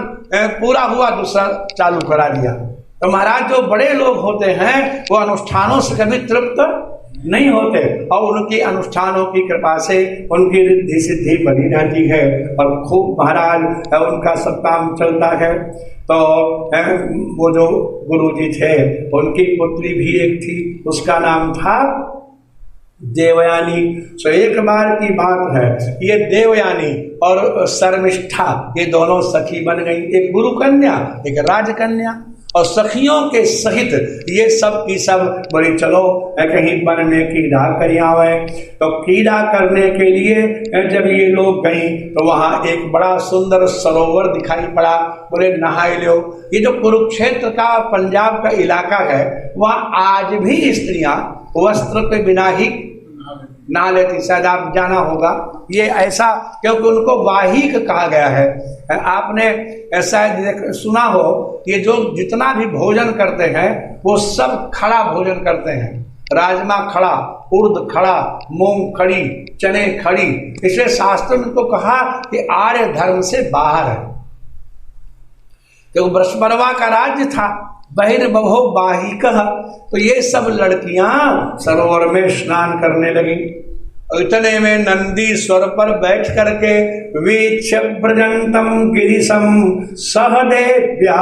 पूरा हुआ, दूसरा चालू करा दिया। तो महाराज जो बड़े लोग होते हैं वो अनुष्ठानों से कभी तृप्त नहीं होते, और उनकी अनुष्ठानों की कृपा से उनकी रिद्धि सिद्धि बनी रहती है और खूब महाराज उनका सब काम चलता है। तो वो जो गुरु जी थे उनकी पुत्री भी एक थी, उसका नाम था देवयानी। तो एक बार की बात है, ये देवयानी और शर्मिष्ठा ये दोनों सखी बन गई, एक गुरु कन्या एक राजकन्या, और सखियों के सहित ये सब की सब बोली चलो कहीं वन में कीड़ा कर आवे। तो कीड़ा करने के लिए जब ये लोग गई तो वहाँ एक बड़ा सुंदर सरोवर दिखाई पड़ा, बोले नहाए लो। ये जो कुरुक्षेत्र का पंजाब का इलाका है, वहाँ आज भी स्त्रियां वस्त्र के बिना ही नहा लेती, शायद आप जाना होगा। ये ऐसा क्योंकि उनको वाहिक कहा गया है। आपने शायद सुना हो, ये जो जितना भी भोजन करते हैं वो सब खड़ा भोजन करते हैं, राजमा खड़ा, उर्द खड़ा, मूंग खड़ी, चने खड़ी। इसलिए शास्त्र में तो कहा कि आर्य धर्म से बाहर है, क्योंकि वृषपर्वा का राज्य था, बहिर्बभो बाहिकः। तो ये सब लड़कियां सरोवर में स्नान करने लगी। इतने में नंदी स्वर पर बैठ करके वीक्ष्य व्रजंतम गिरिशम सहदेव्या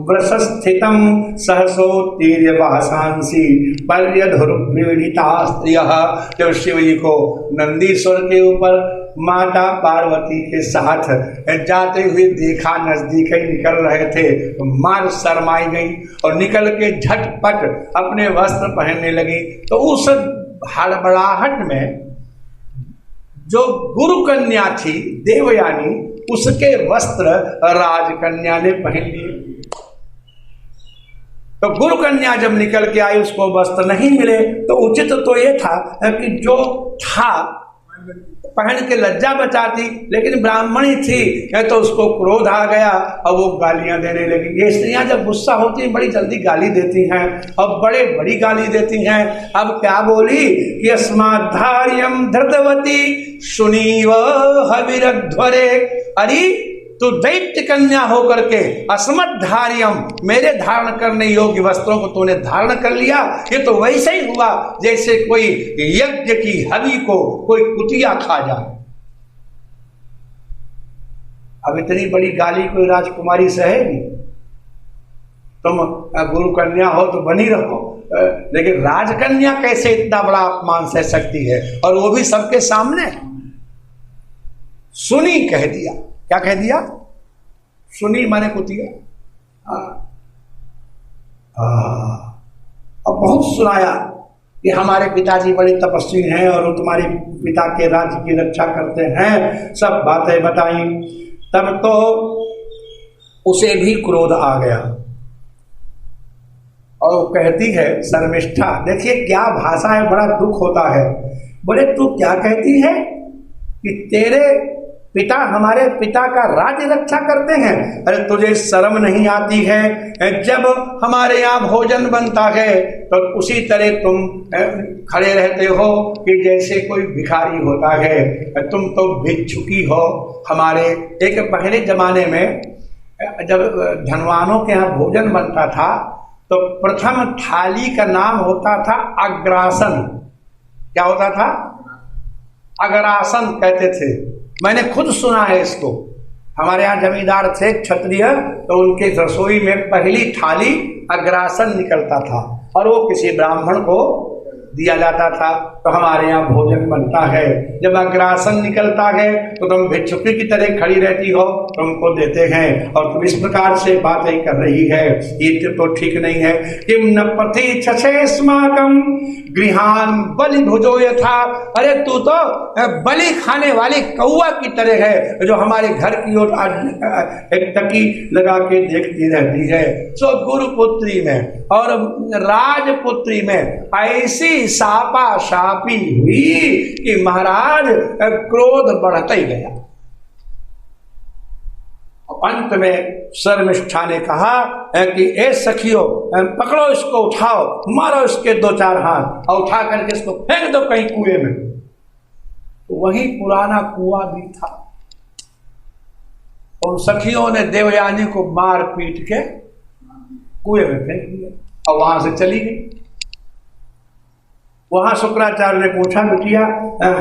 वृषस्थितम सहसोत्तीर्य वासांसी पर्यधुर्पीड़िता स्त्रियः। जब शिव जी को नंदीश्वर के ऊपर माता पार्वती के साथ जाते हुए देखा, नजदीक ही निकल रहे थे, तो मार शर्माई गई और निकल के झटपट अपने वस्त्र पहनने लगी। तो उस हड़बड़ाहट में जो गुरु कन्या थी देवयानी, उसके वस्त्र राजकन्या ने पहन लिए। तो गुरु कन्या जब निकल के आई, उसको वस्त्र नहीं मिले, तो उचित तो ये था कि जो था पहन के लज्जा बचाती, लेकिन ब्राह्मणी थी तो उसको क्रोध आ गया और वो गालियां देने लगी। ये स्त्रियां जब गुस्सा होती हैं बड़ी जल्दी गाली देती हैं और बड़े बड़ी गाली देती हैं। अब क्या बोली कि अस्माधार्यम धृतवती सुनीव हविरध्वरे। अरे तो दैत्य कन्या होकर के अस्मद्धार्यम, मेरे धारण करने योग्य वस्त्रों को तूने धारण कर लिया। ये तो वैसे ही हुआ जैसे कोई यज्ञ की हवि को कोई कुतिया खा जाए। अब इतनी बड़ी गाली कोई राजकुमारी सहेगी? तुम गुरु कन्या हो तो बनी रहो, लेकिन राजकन्या कैसे इतना बड़ा अपमान सह सकती है, और वो भी सबके सामने। सुनी कह दिया। क्या कह दिया? सुनी माने कुतिया। और बहुत सुनाया कि हमारे पिताजी बड़े तपस्वी हैं और वो तुम्हारे पिता के राज्य की रक्षा करते हैं, सब बातें बताई। तब तो उसे भी क्रोध आ गया और वो कहती है शर्मिष्ठा, देखिए क्या भाषा है, बड़ा दुख होता है। बोले तू क्या कहती है कि तेरे पिता हमारे पिता का राज्य रक्षा करते हैं? अरे तुझे शर्म नहीं आती है? जब हमारे यहाँ भोजन बनता है तो उसी तरह तुम खड़े रहते हो कि जैसे कोई भिखारी होता है। तुम तो भिक्षुकी हो। हमारे एक पहले जमाने में जब धनवानों के यहाँ भोजन बनता था तो प्रथम थाली का नाम होता था अग्रासन। क्या होता था? अग्रासन कहते थे। मैंने खुद सुना है इसको। हमारे यहाँ जमींदार थे क्षत्रिय, तो उनके रसोई में पहली थाली अग्रासन निकलता था और वो किसी ब्राह्मण को दिया जाता था। तो हमारे यहाँ भोजन बनता है, जब अग्रासन निकलता है तो तुम भिक्षुकी की तरह खड़ी रहती हो, तुमको देते हैं और तुम इस प्रकार से बातें कर रही है, ये तो ठीक नहीं है। किम न पथि छछे स्माकम गृहान बलि भुजो यथा। अरे तू तो बलि खाने वाली कौआ की तरह है जो हमारे घर की ओर एक टकी लगा के देखती रहती है। सो गुरुपुत्री में और राजपुत्री में ऐसी सापा शापी हुई कि महाराज क्रोध बढ़ता ही गया। अंत में शर्मिष्ठा ने कहा कि ए सखियों, पकड़ो इसको, उठाओ, मारो इसके 2-4 हाथ और उठा करके इसको फेंक दो कहीं कुएं में। तो वही पुराना कुआं भी था। उन सखियों ने देवयानी को मार पीट के कुएं में फेंक दिया और वहां से चली गई। वहां शुक्राचार्य ने पूछा, बिटिया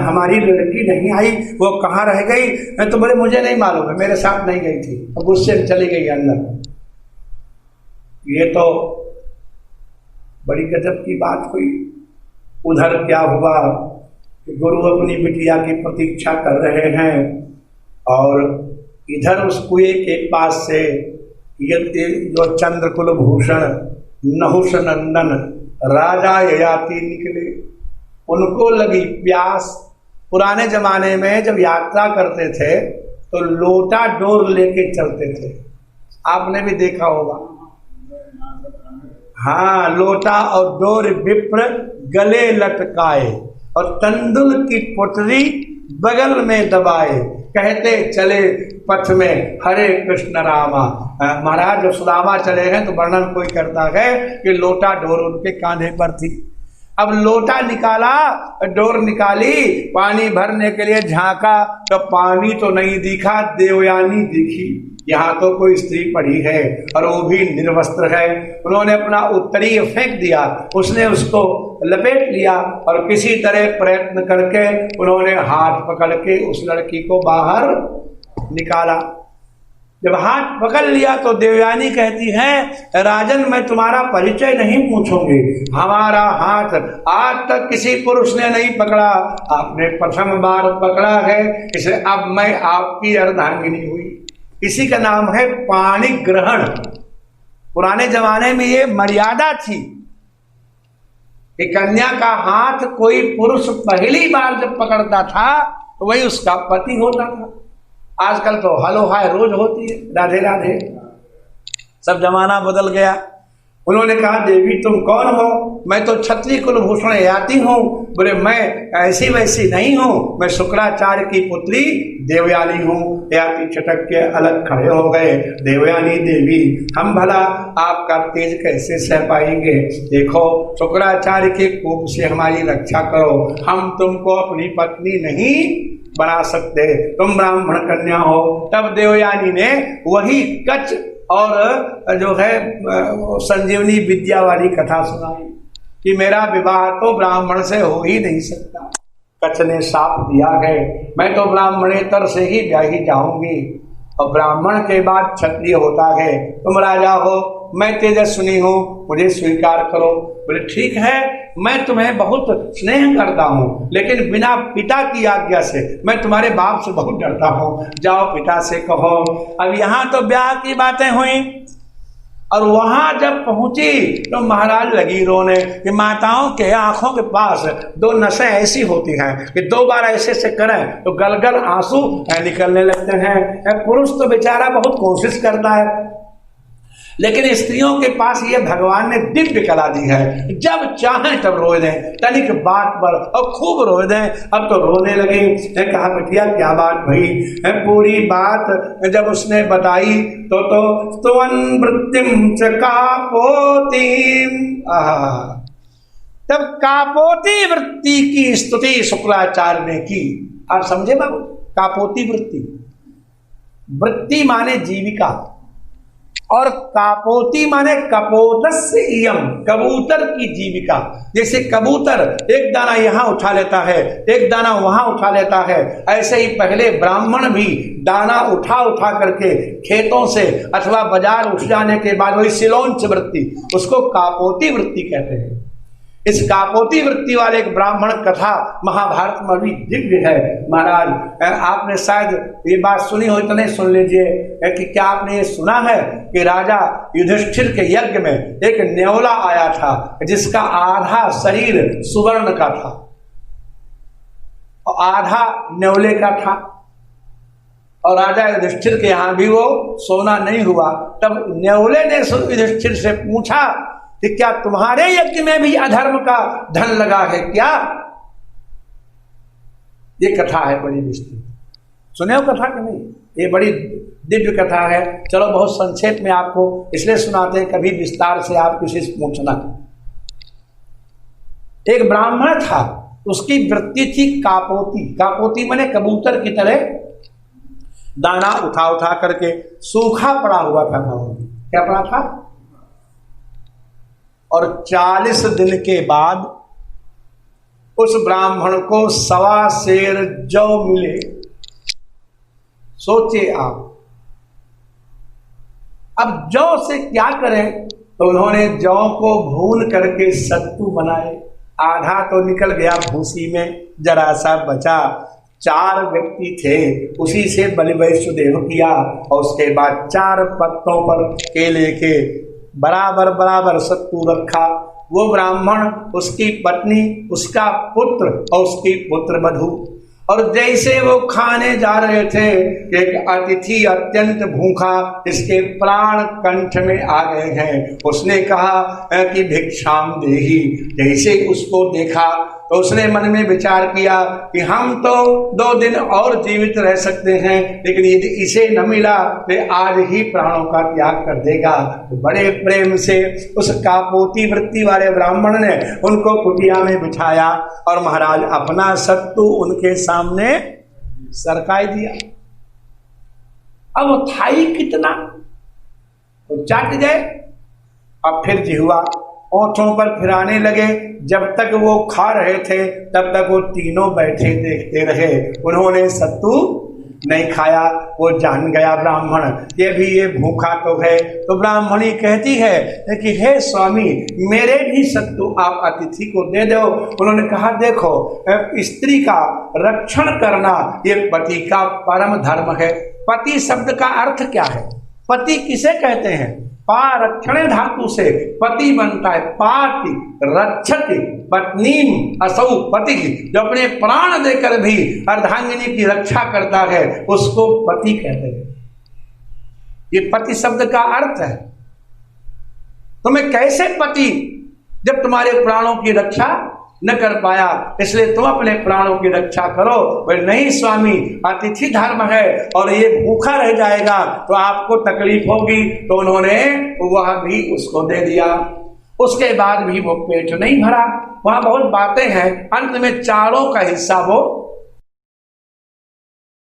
हमारी लड़की नहीं आई, वो कहाँ रह गई? तो बोले मुझे नहीं मालूम है, मेरे साथ नहीं गई थी, और गुस्से में चली गई अंदर। ये तो बड़ी गजब की बात हुई। उधर क्या हुआ कि गुरु अपनी बिटिया की प्रतीक्षा कर रहे हैं और इधर उस कुएं के पास से ये जो चंद्रकुल भूषण नहुष नंदन राजा ययाति निकले। उनको लगी प्यास। पुराने जमाने में जब यात्रा करते थे तो लोटा डोर लेके चलते थे, आपने भी देखा होगा। हाँ, लोटा और डोर विप्र गले लटकाए और तंदुल की पोटरी बगल में दबाए, कहते चले पथ में हरे कृष्ण रामा। महाराज जब सुदामा चले हैं तो वर्णन कोई करता है कि लोटा डोर उनके कांधे पर थी। अब लोटा निकाला, डोर निकाली, पानी भरने के लिए झांका तो पानी तो नहीं दिखा, देवयानी दिखी। यहाँ तो कोई स्त्री पड़ी है और वो भी निर्वस्त्र है। उन्होंने अपना उत्तरीय फेंक दिया, उसने उसको लपेट लिया और किसी तरह प्रयत्न करके उन्होंने हाथ पकड़ के उस लड़की को बाहर निकाला। जब हाथ पकड़ लिया तो देवयानी कहती है, राजन मैं तुम्हारा परिचय नहीं पूछूंगी, हमारा हाथ आज तक किसी पुरुष ने नहीं पकड़ा, आपने प्रथम बार पकड़ा है, इसलिए अब मैं आपकी अर्धांगिनी हुई। इसी का नाम है पाणी ग्रहण। पुराने जमाने में ये मर्यादा थी कि कन्या का हाथ कोई पुरुष पहली बार जब पकड़ता था तो वही उसका पति होता था। आजकल तो हलो हाय रोज होती है, राधे राधे, सब जमाना बदल गया। उन्होंने कहा, देवी तुम कौन हो? मैं तो क्षत्रिय कुलभूषण ययाति हूँ। बोले मैं ऐसी वैसी नहीं हूँ, मैं शुक्राचार्य की पुत्री देवयानी हूँ। ययाति चटक के अलग खड़े हो गए। देवयानी देवी, हम भला आपका तेज कैसे सह पाएंगे? देखो शुक्राचार्य के कोप से हमारी रक्षा करो, हम तुमको अपनी पत्नी नहीं बना सकते, तुम ब्राह्मण कन्या हो। तब देवयानी ने वही कच और जो है संजीवनी विद्या वाली कथा सुनाई कि मेरा विवाह तो ब्राह्मण से हो ही नहीं सकता। कच्छ ने साप दिया है, मैं तो ब्राह्मणेतर से ही ब्याही जाऊंगी और ब्राह्मण के बाद क्षत्रिय होता है। तुम राजा हो, मैं तेजस्विनी हूँ, मुझे स्वीकार करो। बोले ठीक है, मैं तुम्हें बहुत स्नेह करता हूँ, लेकिन बिना पिता की आज्ञा से मैं तुम्हारे बाप से बहुत डरता हूँ, जाओ पिता से कहो। अब यहाँ तो ब्याह की बातें हुई, और वहां जब पहुंची तो महाराज लगी रोने कि माताओं के आंखों के पास दो नसें ऐसी होती हैं कि दो बार ऐसे से करें तो गलगल आंसू निकलने लगते हैं। पुरुष तो बेचारा बहुत कोशिश करता है, लेकिन स्त्रियों के पास ये भगवान ने दिव्य कला दी है, जब चाहें तब रो दें, तनिक बात पर और खूब रो दें। अब तो रोने लगे। कहा बिटिया क्या बात भई? पूरी बात जब उसने बताई तो स्तुवन वृत्तिम च कापोतिम, तब कापोती वृत्ति की स्तुति शुक्राचार्य ने की। आप समझे बाबू? कापोती वृत्ति, वृत्ति माने जीविका, और कापोती माने कपोतस्य इयम, कबूतर की जीविका। जैसे कबूतर एक दाना यहाँ उठा लेता है, एक दाना वहां उठा लेता है, ऐसे ही पहले ब्राह्मण भी दाना उठा उठा करके खेतों से अथवा बाजार उठ जाने के बाद वही सिलोंच वृत्ति, उसको कापोती वृत्ति कहते हैं। इस कापोती वृत्ति वाले एक ब्राह्मण कथा महाभारत में भी दिव्य है। महाराज आपने शायद ये बात सुनी हो तो नहीं सुन लीजिए कि क्या आपने ये सुना है कि राजा युधिष्ठिर के यज्ञ में एक न्योला आया था जिसका आधा शरीर सुवर्ण का था और आधा न्योले का था, और राजा युधिष्ठिर के यहां भी वो सोना नहीं हुआ। तब न्योले ने युधिष्ठिर से पूछा कि क्या तुम्हारे यज्ञ में भी अधर्म का धन लगा है क्या? ये कथा है बड़ी विस्तृत, सुने हो कथा कि नहीं? ये बड़ी दिव्य कथा है। चलो बहुत संक्षेप में आपको इसलिए सुनाते हैं, कभी विस्तार से आप किसी से पूछना। एक ब्राह्मण था, उसकी वृत्ति थी कापोती। कापोती माने कबूतर की तरह दाना उठा उठा करके, सूखा पड़ा हुआ था गाँव में। क्या पड़ा था? और 40 दिन के बाद उस ब्राह्मण को 1.25 सेर जौ मिले। सोचिए आप, अब जौ से क्या करें? तो उन्होंने जौ को भून करके सत्तू बनाए। आधा तो निकल गया भूसी में, जरा सा बचा। 4 व्यक्ति थे, उसी से बलि वैष्णदेव किया, और उसके बाद 4 पत्तों पर केले के बराबर बराबर सत्तू रखा। वो ब्राह्मण, उसकी पत्नी, उसका पुत्र और उसकी पुत्र वधू, और जैसे वो खाने जा रहे थे, एक अतिथि अत्यंत भूखा, इसके प्राण कंठ में आ गए हैं। उसने कहा कि भिक्षाम देहि। जैसे उसको देखा तो उसने मन में विचार किया कि हम तो 2 दिन और जीवित रह सकते हैं, लेकिन यदि इसे न मिला तो आज ही प्राणों का त्याग कर देगा। तो बड़े प्रेम से उस कापोती वृत्ति वाले ब्राह्मण ने उनको कुटिया में बिठाया और महाराज अपना सत्तू उनके सामने सरकाई दिया। अब वो था ही कितना, तो चाट गए। अब फिर जिह्वा ओंठों पर फिराने लगे। जब तक वो खा रहे थे तब तक वो तीनों बैठे देखते रहे। उन्होंने सत्तू नहीं खाया। वो जान गया ब्राह्मण ये भूखा तो है। तो ब्राह्मणी कहती है कि हे स्वामी, मेरे भी सत्तू आप अतिथि को दे दो। उन्होंने कहा देखो, स्त्री का रक्षण करना ये पति का परम धर्म है। पति शब्द का अर्थ क्या है? पति किसे कहते हैं? पारक्षणे धातु से पति बनता है। पाति रक्षति पत्नीम असौ पति, जो अपने प्राण देकर भी अर्धांगिनी की रक्षा करता है उसको पति कहते हैं। ये पति शब्द का अर्थ है। तुम्हें कैसे पति जब तुम्हारे प्राणों की रक्षा न कर पाया, इसलिए तुम अपने प्राणों की रक्षा करो। वह नहीं स्वामी, अतिथि धर्म है और ये भूखा रह जाएगा तो आपको तकलीफ होगी। तो उन्होंने वह भी उसको दे दिया। उसके बाद भी वो पेट नहीं भरा। वहां बहुत बातें हैं। अंत में चारों का हिस्सा वो